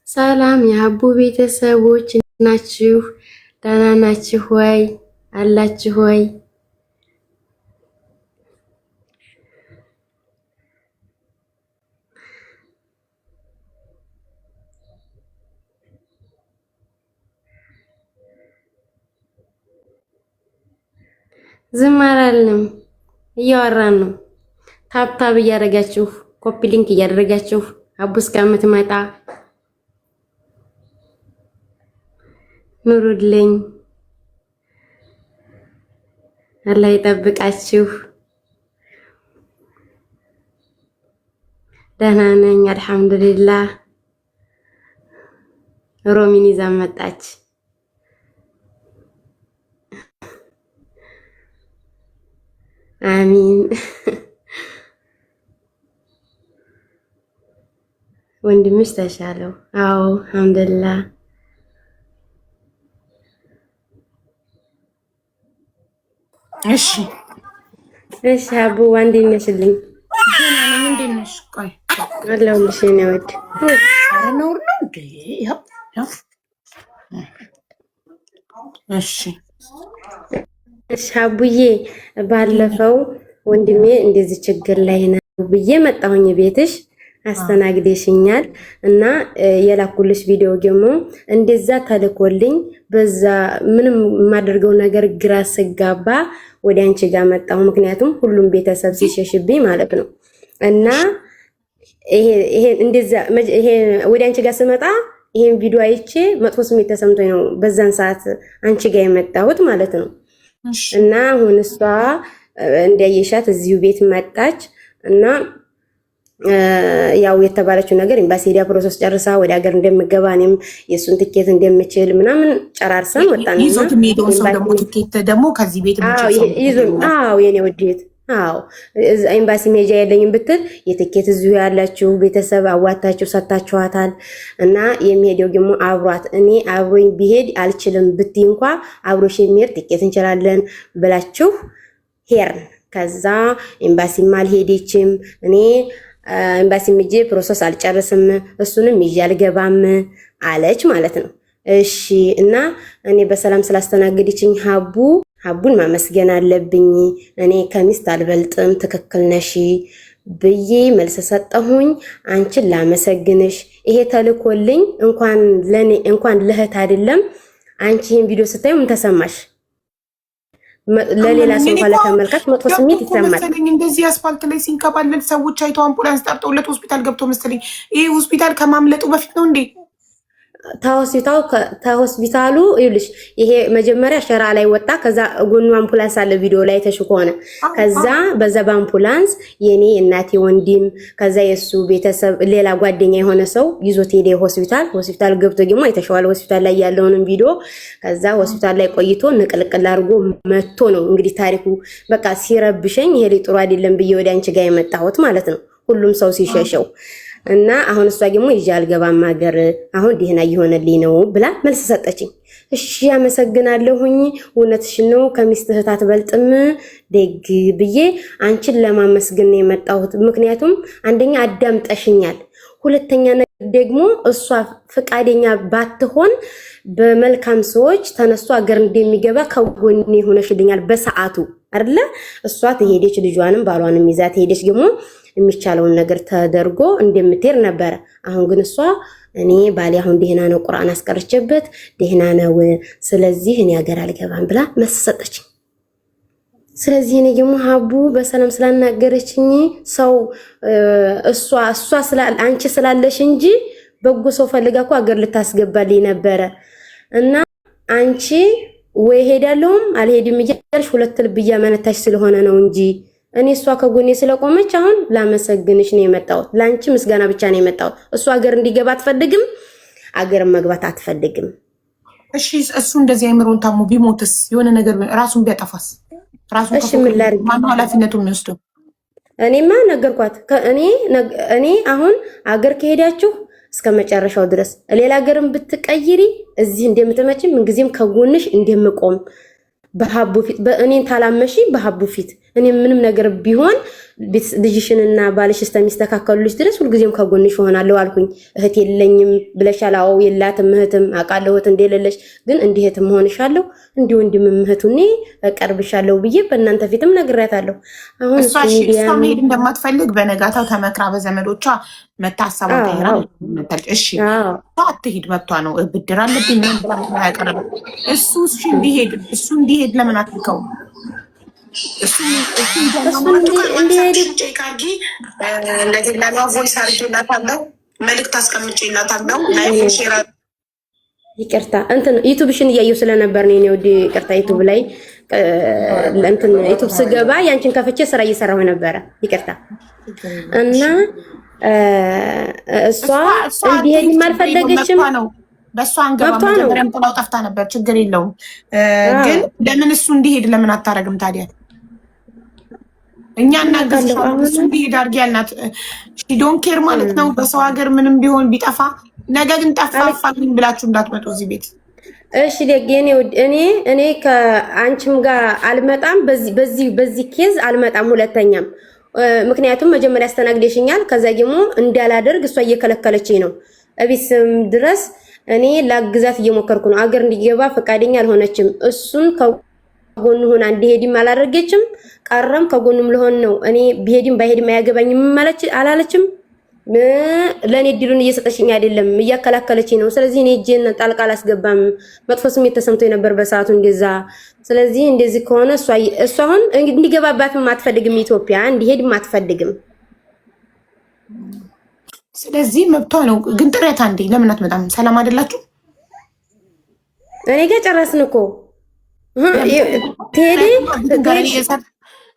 ሰላም የአቡ ቤተሰቦች ናችሁ? ደህና ናችሁ ወይ? አላችሁ ወይ? ዝም አላልንም፣ እያወራን ነው። ታብታብ እያደረጋችሁ ኮፒ ሊንክ እያደረጋችሁ አቡ እስከምትመጣ ኑሩልኝ። አላህ ይጠብቃችሁ። ደህና ነኝ አልሐምዱሊላህ። ሮሚን ይዛ መጣች። አሚን። ወንድምሽ ተሻለው? አዎ አልሐምዱሊላህ።
እሺ
እሺ አቡ አንዴ ነሽልኝ።
ምንድን ነሽ? ቆይ
አለሁልሽ የኔ ወድ።
ኧረ ነውር ነው እንዴ? እሺ
እሺ አቡዬ፣ ባለፈው ወንድሜ እንደዚህ ችግር ላይ ነው ብዬ መጣሁኝ ቤትሽ አስተናግደሽኛል እና የላኩልሽ ቪዲዮ ደግሞ እንደዛ ተልኮልኝ በዛ ምንም የማደርገው ነገር ግራ ስጋባ ወደ አንቺ ጋር መጣሁ። ምክንያቱም ሁሉም ቤተሰብ ሲሸሽብኝ ማለት ነው። እና ይሄ እንደዛ ወደ አንቺ ጋር ስመጣ ይሄን ቪዲዮ አይቼ መጥፎ ስሜት ተሰምቶኝ ነው በዛን ሰዓት አንቺ ጋር የመጣሁት ማለት ነው። እና አሁን እሷ እንዳየሻት እዚሁ ቤት መጣች እና ያው የተባለችው ነገር ኤምባሲ ሄዳ ፕሮሰስ ጨርሳ ወደ ሀገር እንደምገባ እኔም የሱን ትኬት እንደምችል ምናምን ጨራርሰን ወጣን።
ይዞት የሚሄደውን ሰው ደግሞ ትኬት ደግሞ ከዚህ ቤት
የኔ ውዴት ኤምባሲ መሄጃ የለኝም ብትል የትኬት እዚሁ ያላችሁ ቤተሰብ አዋታችሁ ሰጣችኋታል እና የሚሄደው ደግሞ አብሯት እኔ አብሮኝ ቢሄድ አልችልም ብትይ እንኳ አብሮሽ የሚሄድ ትኬት እንችላለን ብላችሁ ሄርን። ከዛ ኤምባሲም አልሄደችም። እኔ ኤምባሲ ምጄ ፕሮሰስ አልጨርስም እሱንም ይዤ አልገባም አለች ማለት ነው። እሺ እና እኔ በሰላም ስላስተናገደችኝ ሀቡን ማመስገን አለብኝ። እኔ ከሚስት አልበልጥም ትክክል ነሽ ብዬ መልስ ሰጠሁኝ። አንቺን ላመሰግንሽ። ይሄ ተልኮልኝ እንኳን ለእህት አይደለም። አንቺ ይሄን ቪዲዮ ስታዩ ምን ተሰማሽ? ለሌላ ሰው እንኳን ለተመልካች መጥፎ ስሜት ይሰማል።
እንደዚህ አስፋልት ላይ ሲንከባለል ሰዎች አይተው አምቡላንስ ጠርተውለት ሆስፒታል ገብቶ መሰለኝ። ይሄ ሆስፒታል ከማምለጡ በፊት ነው እንዴ?
ታሆስፒታሉ ይልሽ ይሄ መጀመሪያ ሸራ ላይ ወጣ። ከዛ ጎኑ አምቡላንስ አለ ቪዲዮ ላይ ተሽኮ ሆነ። ከዛ በዛ በአምቡላንስ የኔ እናቴ ወንድም ከዛ የሱ ቤተሰብ ሌላ ጓደኛ የሆነ ሰው ይዞት ሄደ ሆስፒታል ገብቶ ደግሞ አይተሽዋል ሆስፒታል ላይ ያለውን ቪዲዮ። ከዛ ሆስፒታል ላይ ቆይቶ ንቅልቅል አድርጎ መጥቶ ነው እንግዲህ ታሪኩ በቃ ሲረብሸኝ ይሄ ጥሩ አይደለም ብዬ ወደ አንቺ ጋር የመጣሁት ማለት ነው። ሁሉም ሰው ሲሸሸው እና አሁን እሷ ደግሞ ይዤ አልገባም ሀገር አሁን ደህና እየሆነልኝ ነው ብላ መልስ ሰጠችኝ። እሺ አመሰግናለሁኝ፣ እውነትሽ ነው ከሚስትህ አትበልጥም ደግ ብዬ አንቺን ለማመስገን ነው የመጣሁት። ምክንያቱም አንደኛ አዳምጠሽኛል፣ ሁለተኛ ደግሞ እሷ ፍቃደኛ ባትሆን በመልካም ሰዎች ተነስቶ ሀገር እንደሚገባ ከጎኔ ሆነሽልኛል በሰዓቱ አይደለ? እሷ ትሄደች ልጇንም ባሏንም ይዛ ትሄደች ደግሞ የሚቻለውን ነገር ተደርጎ እንደምትሄድ ነበረ። አሁን ግን እሷ እኔ ባሌ አሁን ደህና ነው ቁርአን አስቀርቼበት ደህና ነው፣ ስለዚህ እኔ ሀገር አልገባም ብላ መሰጠች። ስለዚህ እኔ ደግሞ ሀቡ በሰላም ስላናገረችኝ ሰው እሷ አንቺ ስላለሽ እንጂ በጎ ሰው ፈልጋ እኮ ሀገር ልታስገባልኝ ነበረ። እና አንቺ ወይ ሄዳለሁም አልሄድም እያልሽ ሁለት ልብ እያመነታሽ ስለሆነ ነው እንጂ እኔ እሷ ከጎኔ ስለቆመች አሁን ላመሰግንሽ ነው የመጣሁት። ላንቺ ምስጋና ብቻ ነው የመጣሁት። እሷ ሀገር እንዲገባ አትፈልግም፣ ሀገር መግባት አትፈልግም።
እሺ እሱ እንደዚህ አይምሮን ታሞ ቢሞትስ የሆነ ነገር ራሱን ቢያጠፋስ? ራሱን
እሺ ምን ላድርግ?
ማን ኃላፊነቱን የሚወስደው?
እኔማ ነገርኳት። እኔ አሁን ሀገር ከሄዳችሁ እስከ መጨረሻው ድረስ ሌላ ሀገርን ብትቀይሪ እዚህ እንደምትመጪ ምንጊዜም ከጎንሽ እንደምቆም በሀቡ ፊት በእኔን ታላመሺ በሀቡ ፊት እኔ ምንም ነገር ቢሆን ልጅሽንና ባልሽ እስከሚስተካከሉልሽ ድረስ ሁልጊዜም ከጎንሽ ሆናለሁ አልኩኝ። እህት የለኝም ብለሻል። አዎ የላትም እህትም አውቃለሁ እህት እንደሌለሽ፣ ግን እንዲህ እህትም ሆንሻለሁ እንዲህ ወንድም እህቱኔ እቀርብሻለሁ ብዬ በእናንተ ፊትም ነግሬያታለሁ። አሁን
እሷ መሄድ እንደማትፈልግ በነጋታው ተመክራ በዘመዶቿ መታሰቧን ቀይራ እሺ አትሄድ መብቷ ነው። ብድር አለብኝ ብላ ያቀረበ እሱ እንዲሄድ ለምን አትልከው? መልዕክት አስቀምጬላታለሁ።
ይቅርታ እንትን ዩቲዩብሽን እያየሁ ስለነበር ነው። እኔ ወዲ ይቅርታ ዩቲዩብ ላይ እንትን ዩቲዩብ ስገባ ያንቺን ከፍቼ ስራ እየሰራሁ ነበረ። ይቅርታ እና እሷ እንዲሄድ አልፈለገችም።
በእሷ አንገባ መጀመሪያም ጥላው ጠፍታ ነበር። ችግር የለውም ግን ለምን እሱ እንዲሄድ ለምን አታረግም ታዲያ? እኛ እናገዝሻለን እሱ እንዲሄድ አድርጊ ያልናት ዶን ኬር ማለት ነው። በሰው ሀገር ምንም ቢሆን ቢጠፋ ነገ ግን ጠፋፋልኝ ብላችሁ እንዳትመጡ እዚህ ቤት።
እሺ ለጌኔ እኔ ከአንቺም ጋር አልመጣም፣ በዚህ ኬዝ አልመጣም ሁለተኛም። ምክንያቱም መጀመሪያ አስተናግደሽኛል። ከዛ ደግሞ እንዳላደርግ እሷ እየከለከለችኝ ነው። እቤትም ድረስ እኔ ላግዛት እየሞከርኩ ነው። አገር እንዲገባ ፈቃደኛ አልሆነችም። እሱን ከጎኑ ሆና እንዲሄድም አላደረገችም። ቀረም ከጎኑም ለሆን ነው። እኔ ቢሄድም ባይሄድም አያገባኝም ማለት አላለችም። ለኔ እድሉን እየሰጠችኝ አይደለም፣ እያከላከለችኝ ነው። ስለዚህ እኔ እጄን ጣልቃ አላስገባም። መጥፎ ስሜት ተሰምቶኝ ነበር በሰዓቱ እንደዛ። ስለዚህ እንደዚህ ከሆነ እሷ አሁን እንዲገባባትም አትፈልግም፣ ኢትዮጵያ እንዲሄድም አትፈልግም።
ስለዚህ መብቷ ነው። ግን ጥረት አንዴ ለምን አትመጣም? ሰላም አይደላችሁ?
እኔ ጋር ጨረስን እኮ ቴዲ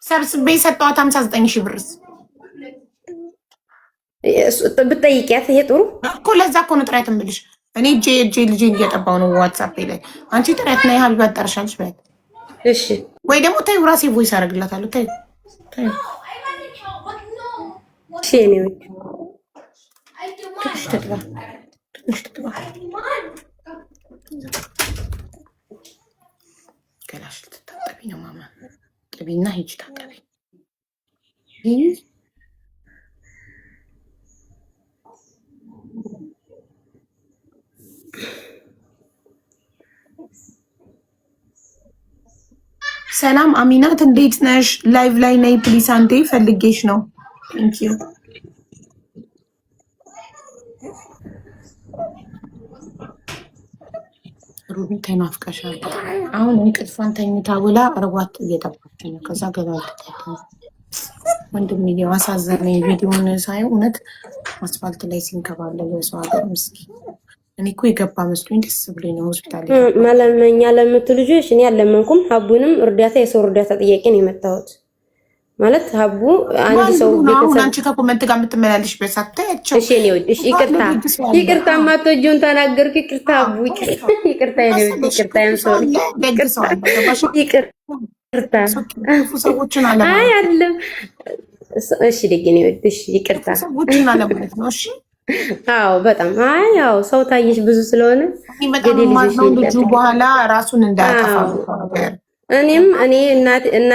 ሰብስቤ ሰጠኋት 59,000 ብር
ብትጠይቂያት ይሄ ጥሩ
እኮ። ለዛ እኮ ነው ጥረት የምልሽ እኔ እጄ ልጄን እየጠባሁ ነው ዋትሳፕ ላይ። አንቺ ጥረት ነው ያህል ባጠርሻልሽ በያት።
እሺ ወይ
ደግሞ ተይው ራሴ ቮይስ አደርግላታለሁ። ተይው
እሺ ነው
ትጥባ ገላሽ ልትታጠቢ ነው ማማ። ጥቢና ሂጂ ታጠቢ። ሰላም አሚናት፣ እንዴት ነሽ? ላይቭ ላይ ነይ ፕሊስ፣ አንዴ ፈልጌሽ ነው። ቴንክ ዩ ሩቢ ተናፍቀሻል። አሁን እንቅልፏን ተኝታ ውላ እርቧት እየጠባች ነው። ከዛ ገባ ወንድም አሳዘነኝ። ቪዲዮን ሳይ እውነት አስፋልት ላይ ሲንከባለል የሰው ሀገር ምስኪን እኔ እኮ የገባ መስሎኝ ደስ ብሎኝ ነው ሆስፒታል
መለመኛ ለምትሉ ልጆች እኔ አልለመንኩም። ሀቡንም እርዳታ የሰው እርዳታ ጥያቄ ነው የመጣሁት። ማለት ሀቡ አንድ ሰው ቤተሰብ
አንቺ ከኮመንት ጋር የምትመላለሽ በሳታያቸው
እሺ ነው እሺ ይቅርታ ማቶጁን ተናገርኩ ይቅርታ ሀቡ ይቅርታ ነው ይቅርታ ያንሰው ይቅርታ
ሰዎችን አለ
አይ አይደለም እሺ ደግኔ እሺ ይቅርታ
ሰዎችን አለ ማለት ነው እሺ
አዎ በጣም አይ ያው ሰው ታይሽ ብዙ ስለሆነ
እንግዲህ ልጁ በኋላ ራሱን እንዳያጠፋ
እኔ እና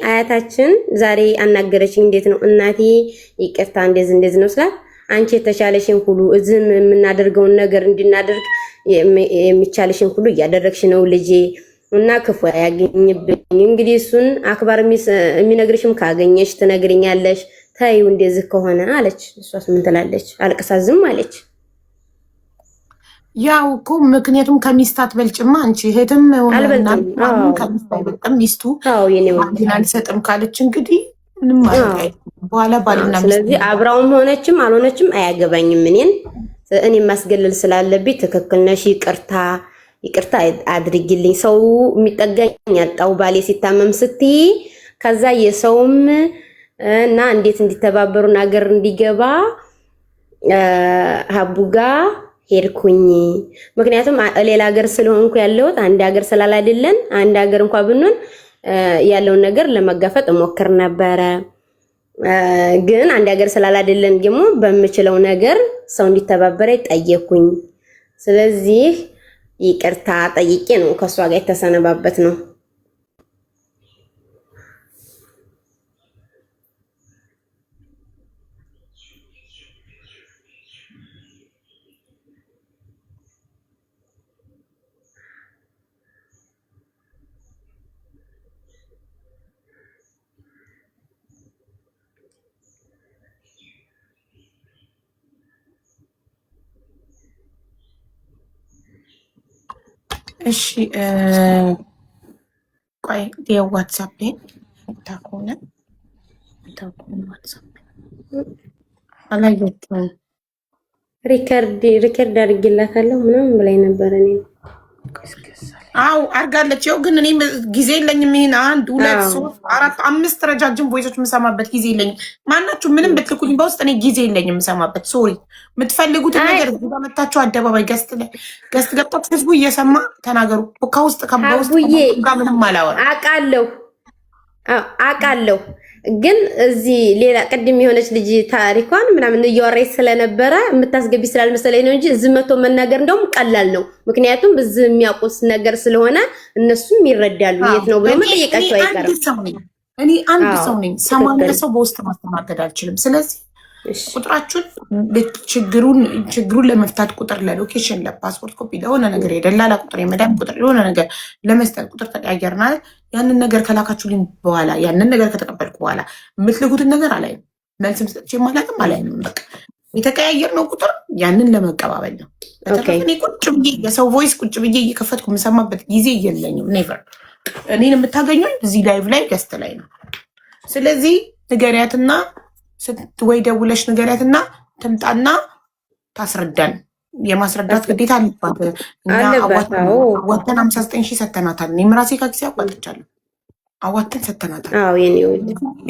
አያታችን ዛሬ አናገረችኝ። እንዴት ነው እናቴ ይቅርታ እንደዚህ ነው ስላት አንቺ የተሻለሽን ሁሉ እዚህም የምናደርገውን ነገር እንድናደርግ የሚቻለሽን ሁሉ እያደረግሽ ነው ልጄ እና ክፉ ያገኝብኝ። እንግዲህ እሱን አክባር የሚነግርሽም ካገኘሽ ትነግሪኛለሽ። ታዩ እንደዚህ ከሆነ አለች። እሷስ ምን ትላለች? አልቅሳ ዝም አለች።
ያው እኮ ምክንያቱም ከሚስት አትበልጭማ አንቺ እህትም ሆነና ከሚስት አይበልጥም ሚስቱ አልሰጥም ካለች እንግዲህ ምንም ማለት በኋላ ባልና
ስለዚህ አብራውም ሆነችም አልሆነችም አያገባኝም። እኔ ማስገለል ስላለብኝ ትክክል ነሽ ይቅርታ አድርጊልኝ። ሰው የሚጠጋኝ ያጣው ባሌ ሲታመም ስትይ ከዛ የሰውም እና እንዴት እንዲተባበሩ ነገር እንዲገባ ሀቡጋ ሄድኩኝ። ምክንያቱም ሌላ ሀገር ስለሆንኩ ያለሁት አንድ ሀገር ስላላደለን አንድ ሀገር እንኳን ብንሆን ያለውን ነገር ለመጋፈጥ እሞክር ነበረ። ግን አንድ ሀገር ስላላደለን ደግሞ በምችለው ነገር ሰው እንዲተባበረ ጠየቅኩኝ። ስለዚህ ይቅርታ ጠይቄ ነው ከሷ ጋር የተሰነባበት ነው።
እሺ ቆይ የዋትስአፕ ታኮነ ዋትስአፕ አላየሁትም።
ሪከርድ አድርጌላታለሁ ምናምን ብላኝ ነበር። እኔ
አው አርጋለች። ያው ግን እኔ ጊዜ የለኝም። ይሄን 1 2 3 4 5 ረጃጅም ቮይሶች የምሰማበት ጊዜ የለኝም። ማናችሁ ምንም ብትልኩኝ በውስጥ እኔ ጊዜ የለኝም የምሰማበት። ሶሪ የምትፈልጉትን ነገር እዛ መታችሁ አደባባይ ገስት ገብታችሁ ህዝቡ እየሰማ ተናገሩ። ከውስጥ ከበውስጥ ጋር ምንም አላወራም።
አውቃለሁ ግን እዚህ ሌላ ቅድም የሆነች ልጅ ታሪኳን ምናምን እያወራች ስለነበረ የምታስገቢ ስላልመሰለኝ ነው እንጂ እዚህ መቶ መናገር እንደውም ቀላል ነው። ምክንያቱም እዚህ የሚያውቁት ነገር ስለሆነ እነሱም ይረዳሉ። የት ነው ብሎ መጠየቃቸው አይቀርም።
እኔ አንድ ሰው ነኝ። 80 ሰው በውስጥ ማስተናገድ አልችልም። ስለዚህ ቁጥራችሁን ችግሩን ለመፍታት ቁጥር ለሎኬሽን ለፓስፖርት ኮፒ ለሆነ ነገር የደላላ ቁጥር የመዳም ቁጥር የሆነ ነገር ለመስጠት ቁጥር ተቀያየርናል። ያንን ነገር ከላካችሁልኝ በኋላ ያንን ነገር ከተቀበልኩ በኋላ የምትልኩትን ነገር አላይም። መልስም ሰጥቼ ማለትም አላይም። በቃ የተቀያየርነው ቁጥር ያንን ለመቀባበል ነው። እኔ ቁጭ ብዬ የሰው ቮይስ ቁጭ ብዬ እየከፈትኩ የምሰማበት ጊዜ የለኝም። ኔቨር። እኔን የምታገኙኝ እዚህ ላይቭ ላይ ገስት ላይ ነው። ስለዚህ ንገሪያትና ወይ ደውለሽ ንገሪያትና ትምጣና ታስረዳን። የማስረዳት ግዴታ አለባት። እኛ አዋተን 59 ሺህ ሰተናታል። እኔም ራሴ ከጊዜ አቋጥቻለሁ። አዋተን ሰተናታል።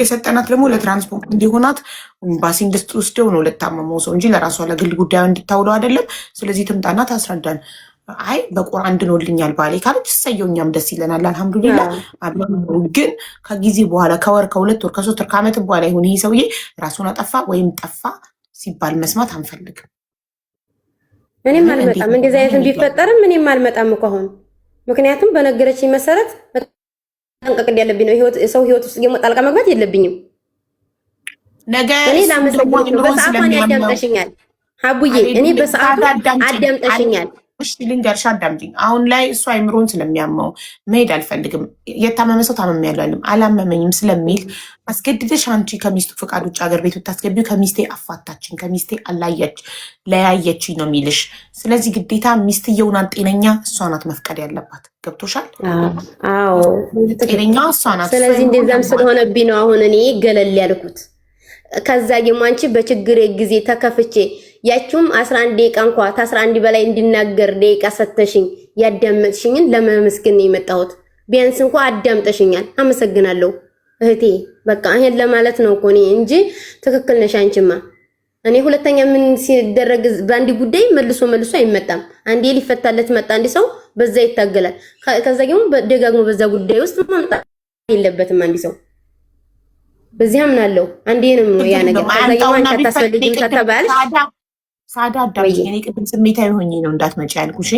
የሰጠናት ደግሞ ለትራንስፖርት እንዲሆናት ኤምባሲ እንድትወስደው ነው ለታመመው ሰው እንጂ ለራሷ ለግል ጉዳዩ እንድታውለው አይደለም። ስለዚህ ትምጣና ታስረዳን። አይ በቁርአን እንድንወልኛል ባሌ ካለች እሰየው፣ እኛም ደስ ይለናል። አልሐምዱሊላ። ግን ከጊዜ በኋላ ከወር ከ2 ወር ከ3 ወር ከዓመት በኋላ ይሁን ይሄ ሰውዬ ራሱን አጠፋ ወይም ጠፋ ሲባል መስማት አንፈልግም።
እኔም አልመጣም። እንደዚህ አይነት ቢፈጠርም እኔም አልመጣም እኮ አሁን። ምክንያቱም በነገረችኝ መሰረት መጠንቀቅ ያለብኝ ነው። ሰው ህይወት ውስጥ ደግሞ ጣልቃ መግባት የለብኝም።
ነገ
እኔ ላመሰግንሽ ነው። በሰዓቱ አዳምጠሽኛል ሀቡዬ። እኔ በሰዓቱ አዳምጠሽኛል።
እሺ ልንገርሽ፣ አዳምጪኝ። አሁን ላይ እሱ አይምሮን ስለሚያመው መሄድ አልፈልግም። የታመመ ሰው ታመሚያለሁ አላመመኝም ስለሚል አስገድደሽ አንቺ ከሚስቱ ፍቃድ ውጭ ሀገር ቤት ብታስገቢው ከሚስቴ አፋታችን፣ ከሚስቴ ለያየችኝ ነው የሚልሽ። ስለዚህ ግዴታ ሚስትየውን ጤነኛ እሷ ናት መፍቀድ ያለባት። ገብቶሻል?
አዎ
ጤነኛ እሷ ናት።
ስለዚህ እንደዛም ስለሆነብኝ ነው አሁን እኔ ገለል ያልኩት። ከዛ ደግሞ አንቺ በችግሬ ጊዜ ተከፍቼ ያችሁም 11 ደቂቃ እንኳን ከ11 በላይ እንዲናገር ደቂቃ ሰተሽኝ ያዳመጥሽኝን ለመመስገን ነው የመጣሁት። ቢያንስ እንኳን አዳምጠሽኛል፣ አመሰግናለሁ እህቴ። በቃ ይሄን ለማለት ነው እኮ እኔ እንጂ ትክክል ነሽ አንቺማ። እኔ ሁለተኛ ምን ሲደረግ በአንድ ጉዳይ መልሶ አይመጣም። አንዴ ሊፈታለት መጣ አንድ ሰው በዛ ይታገላል። ከዛ ደግሞ ደጋግሞ በዛ ጉዳይ ውስጥ መምጣት የለበትም አንድ ሰው። በዚህ አምናለሁ። አንዴ ነው ያ ነገር። ከዛ ደግሞ አንቺ አታስፈልጊም ከተባልሽ
ሳዳ አዳምጪ። እኔ ቅድም ስሜታዊ ሆኜ ነው እንዳትመጪ ያልኩሽ።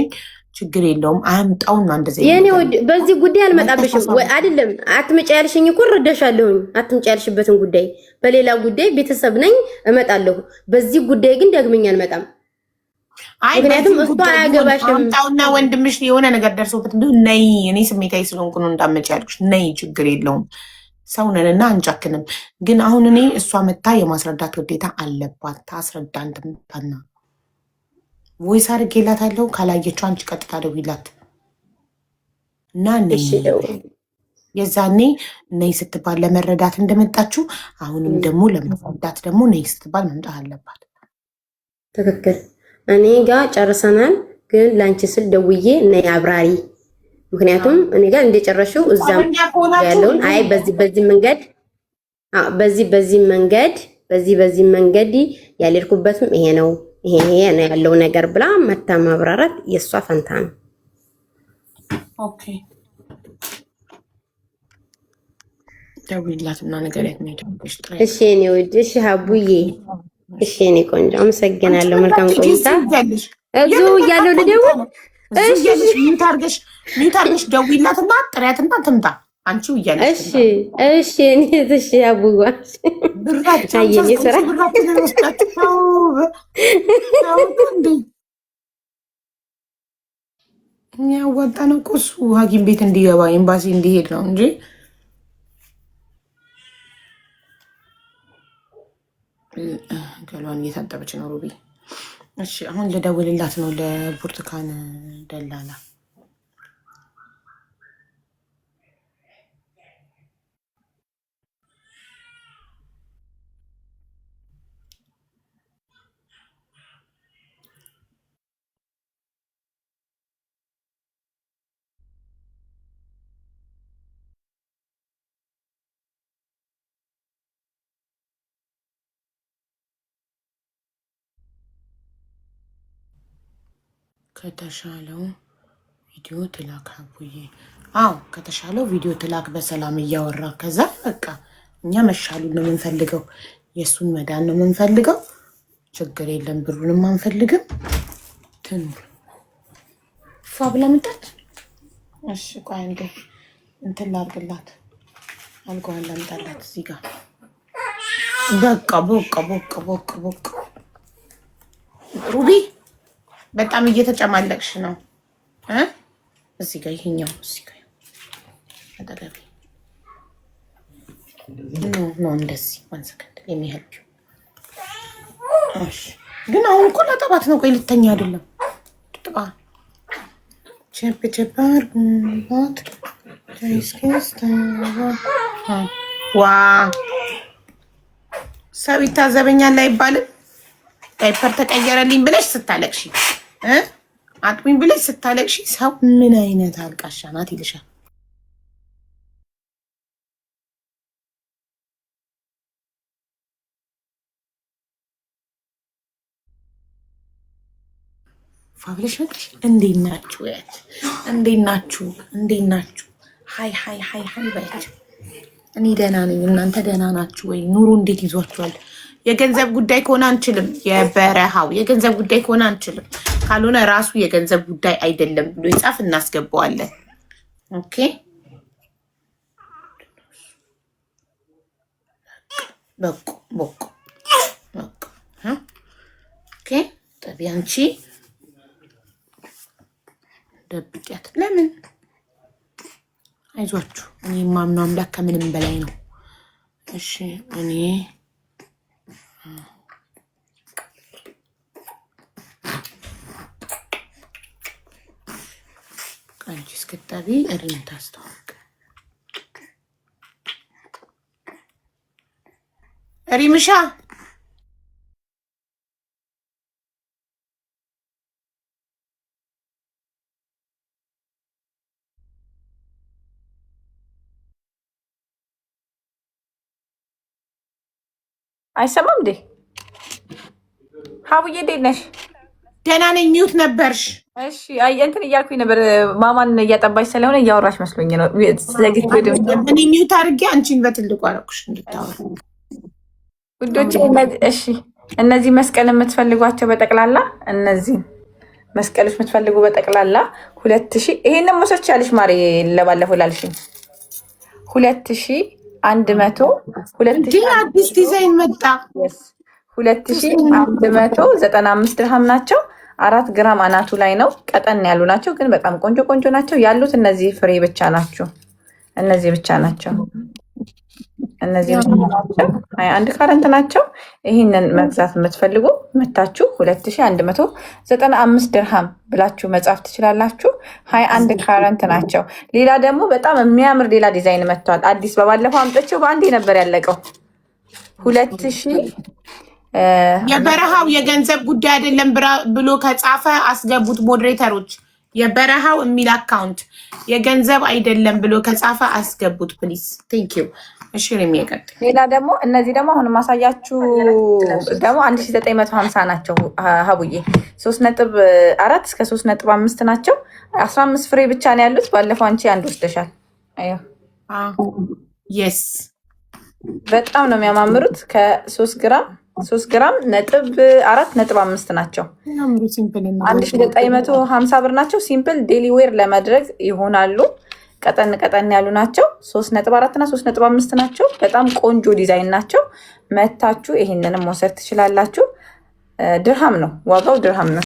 ችግር የለውም አምጣውና እንደዚህ
የኔ በዚህ ጉዳይ አልመጣብሽም ወይ አይደለም። አትምጪ ያልሽኝ እኮ እረዳሻለሁኝ። አትምጪ ያልሽበትን ጉዳይ በሌላ ጉዳይ ቤተሰብ ነኝ እመጣለሁ። በዚህ ጉዳይ ግን ዳግመኛ አልመጣም። ምክንያቱም እሷ አያገባሽም።
አምጣውና ወንድምሽ የሆነ ነገር ደርሶበት እንደው ነይ። እኔ ስሜታዊ ስለሆንኩ ነው እንዳትመጪ ያልኩሽ። ነይ፣ ችግር የለውም ሰውነንና አንጫክንም። ግን አሁን እኔ እሷ መታ የማስረዳት ግዴታ አለባት። ታስረዳ እንድምጣና ቮይስ አድርጌላታለሁ። ካላየችው አንቺ ቀጥታ ደውይላት እና የዛኔ ነይ ስትባል ለመረዳት እንደመጣችው አሁንም ደግሞ ለመረዳት ደግሞ ነይ ስትባል መምጣት አለባት።
ትክክል። እኔ ጋር ጨርሰናል። ግን ላንቺ ስል ደውዬ ነይ አብራሪ። ምክንያቱም እኔ ጋር እንደጨረሽው እዛም ያለውን አይ በዚህ መንገድ ያልሄድኩበትም ይሄ ነው ያለው ነገር ብላ መታ ማብራራት የእሷ ፈንታ ነው።
ኦኬ ደውይላትና ነገርያት ነው።
እሺ እኔ ውድ፣ እሺ ሀቡዬ፣ እሺ እኔ ቆንጆ አመሰግናለሁ። መልካም ቆይታ። እዚሁ እያለሁ ልደውል።
እሺ ሚዩት አድርገሽ ደውይላትና ጥሪያትና ትምጣ። አንቺው እያለሽ
እሺ እሺ አቡዋ አየኝ ስራ
የሚያዋጣ ነው እኮ እሱ ሐኪም ቤት እንዲገባ ኤምባሲ እንዲሄድ ነው እንጂ ገሏን እየታጠበች ነው ሩቢ። እሺ አሁን ልደውልላት ነው ለብርቱካን ደላላ። ከተሻለው ቪዲዮ ትላክ አቡዬ። አዎ ከተሻለው ቪዲዮ ትላክ በሰላም እያወራ ከዛ በቃ እኛ መሻሉን ነው የምንፈልገው፣ የእሱን መዳን ነው የምንፈልገው። ችግር የለም ብሩንም አንፈልግም። ትኑር ፏ ብላ መጣች። እሺ ቆይ አንዴ እንትን ላድርግላት፣ አልጋዋን ላምጣላት እዚህ ጋር። በቃ ቦቅ ሩቢ በጣም እየተጨማለቅሽ ነው። እዚህ ጋር ይሄኛው እዚህ ጋር አጠገቤ ነው እንደዚህ ዋን ሰከንድ የሚሄድ እሺ። ግን አሁን እኮ ለጠባት ነው። ቆይ ልተኛ አይደለም ጥባ ቸፕ አርጉባት ዋ ሰው ይታዘበኛል አይባልም። ዳይፐር ተቀየረልኝ ብለሽ ስታለቅሺ አጥሚኝ ብለሽ ስታለቅሺ ሰው ምን አይነት አልቃሻ ናት ይልሻል። ፋብለሽ መጥሽ እንዴት ናችሁ? እንዴት ናችሁ? ሃይ በያቸው። እኔ ደህና ነኝ። እናንተ ደህና ናችሁ ወይ? ኑሮ እንዴት ይዟችኋል? የገንዘብ ጉዳይ ከሆነ አንችልም። የበረሃው የገንዘብ ጉዳይ ከሆነ አንችልም። ካልሆነ ራሱ የገንዘብ ጉዳይ አይደለም ብሎ ይጻፍ፣ እናስገባዋለን። ኦኬ በቁ ኦኬ። ጠቢ አንቺ ደብቂያት። ለምን? አይዟችሁ፣ እኔ የማምነው አምላክ ከምንም በላይ ነው። እሺ እኔ አንቺ እስክትጠቢ እሪን ታስተዋውቅ። ሪምሻ
አይሰማም እንዴ? ሀቡዬ እንዴት ነሽ?
ደህና ነኝ። ሚውት ነበርሽ?
እሺ እንትን እያልኩኝ ነበር። ማማን እያጠባች ስለሆነ እያወራች መስሎኝ ነው።
እኔ ሚውት አድርጌ አንቺን በትልቁ አደረኩሽ እንድታወሪ
ውዶች። እሺ እነዚህ መስቀል የምትፈልጓቸው በጠቅላላ እነዚህ መስቀሎች የምትፈልጉ በጠቅላላ 2000 ይሄንን መውሰድ ትችያለሽ ማሬ። ለባለፈው ላልሽኝ 2100
አዲስ ዲዛይን መጣ።
2195 ድርሃም ናቸው። 4 ግራም አናቱ ላይ ነው። ቀጠን ያሉ ናቸው ግን በጣም ቆንጆ ቆንጆ ናቸው። ያሉት እነዚህ ፍሬ ብቻ ናቸው። እነዚህ ብቻ ናቸው። እነዚህ ብቻ ናቸው። 21 ካረንት ናቸው። ይህንን መግዛት የምትፈልጉ መታችሁ 2195 ድርሃም ብላችሁ መጻፍ ትችላላችሁ። 21 ካረንት ናቸው። ሌላ ደግሞ በጣም የሚያምር ሌላ ዲዛይን መጥቷል። አዲስ በባለፈው አምጥቼው በአንዴ ነበር ያለቀው። 2000
የበረሃው የገንዘብ ጉዳይ አይደለም ብሎ ከጻፈ አስገቡት ሞዴሬተሮች። የበረሃው የሚል አካውንት የገንዘብ አይደለም ብሎ ከጻፈ አስገቡት ፕሊዝ። ቴንክ ዩ። እሺ የሚቀጥ
ሌላ ደግሞ እነዚህ ደግሞ አሁን ማሳያችሁ ደግሞ 1950 ናቸው። ሀቡዬ 3.4 እስከ 3.5 ናቸው። 15 ፍሬ ብቻ ነው ያሉት። ባለፈው አንቺ አንድ ወስደሻል። አዮ
የስ
በጣም ነው የሚያማምሩት። ከ3 ግራም ነጥብ 4.5 ናቸው። 1950 ብር ናቸው። ሲምፕል ዴሊ ዌር ለማድረግ ይሆናሉ። ቀጠን ቀጠን ያሉ ናቸው። 3.4 እና 3.5 ናቸው። በጣም ቆንጆ ዲዛይን ናቸው። መታችሁ ይሄንንም መውሰድ ትችላላችሁ። ድርሃም ነው ዋጋው፣ ድርሃም ነው።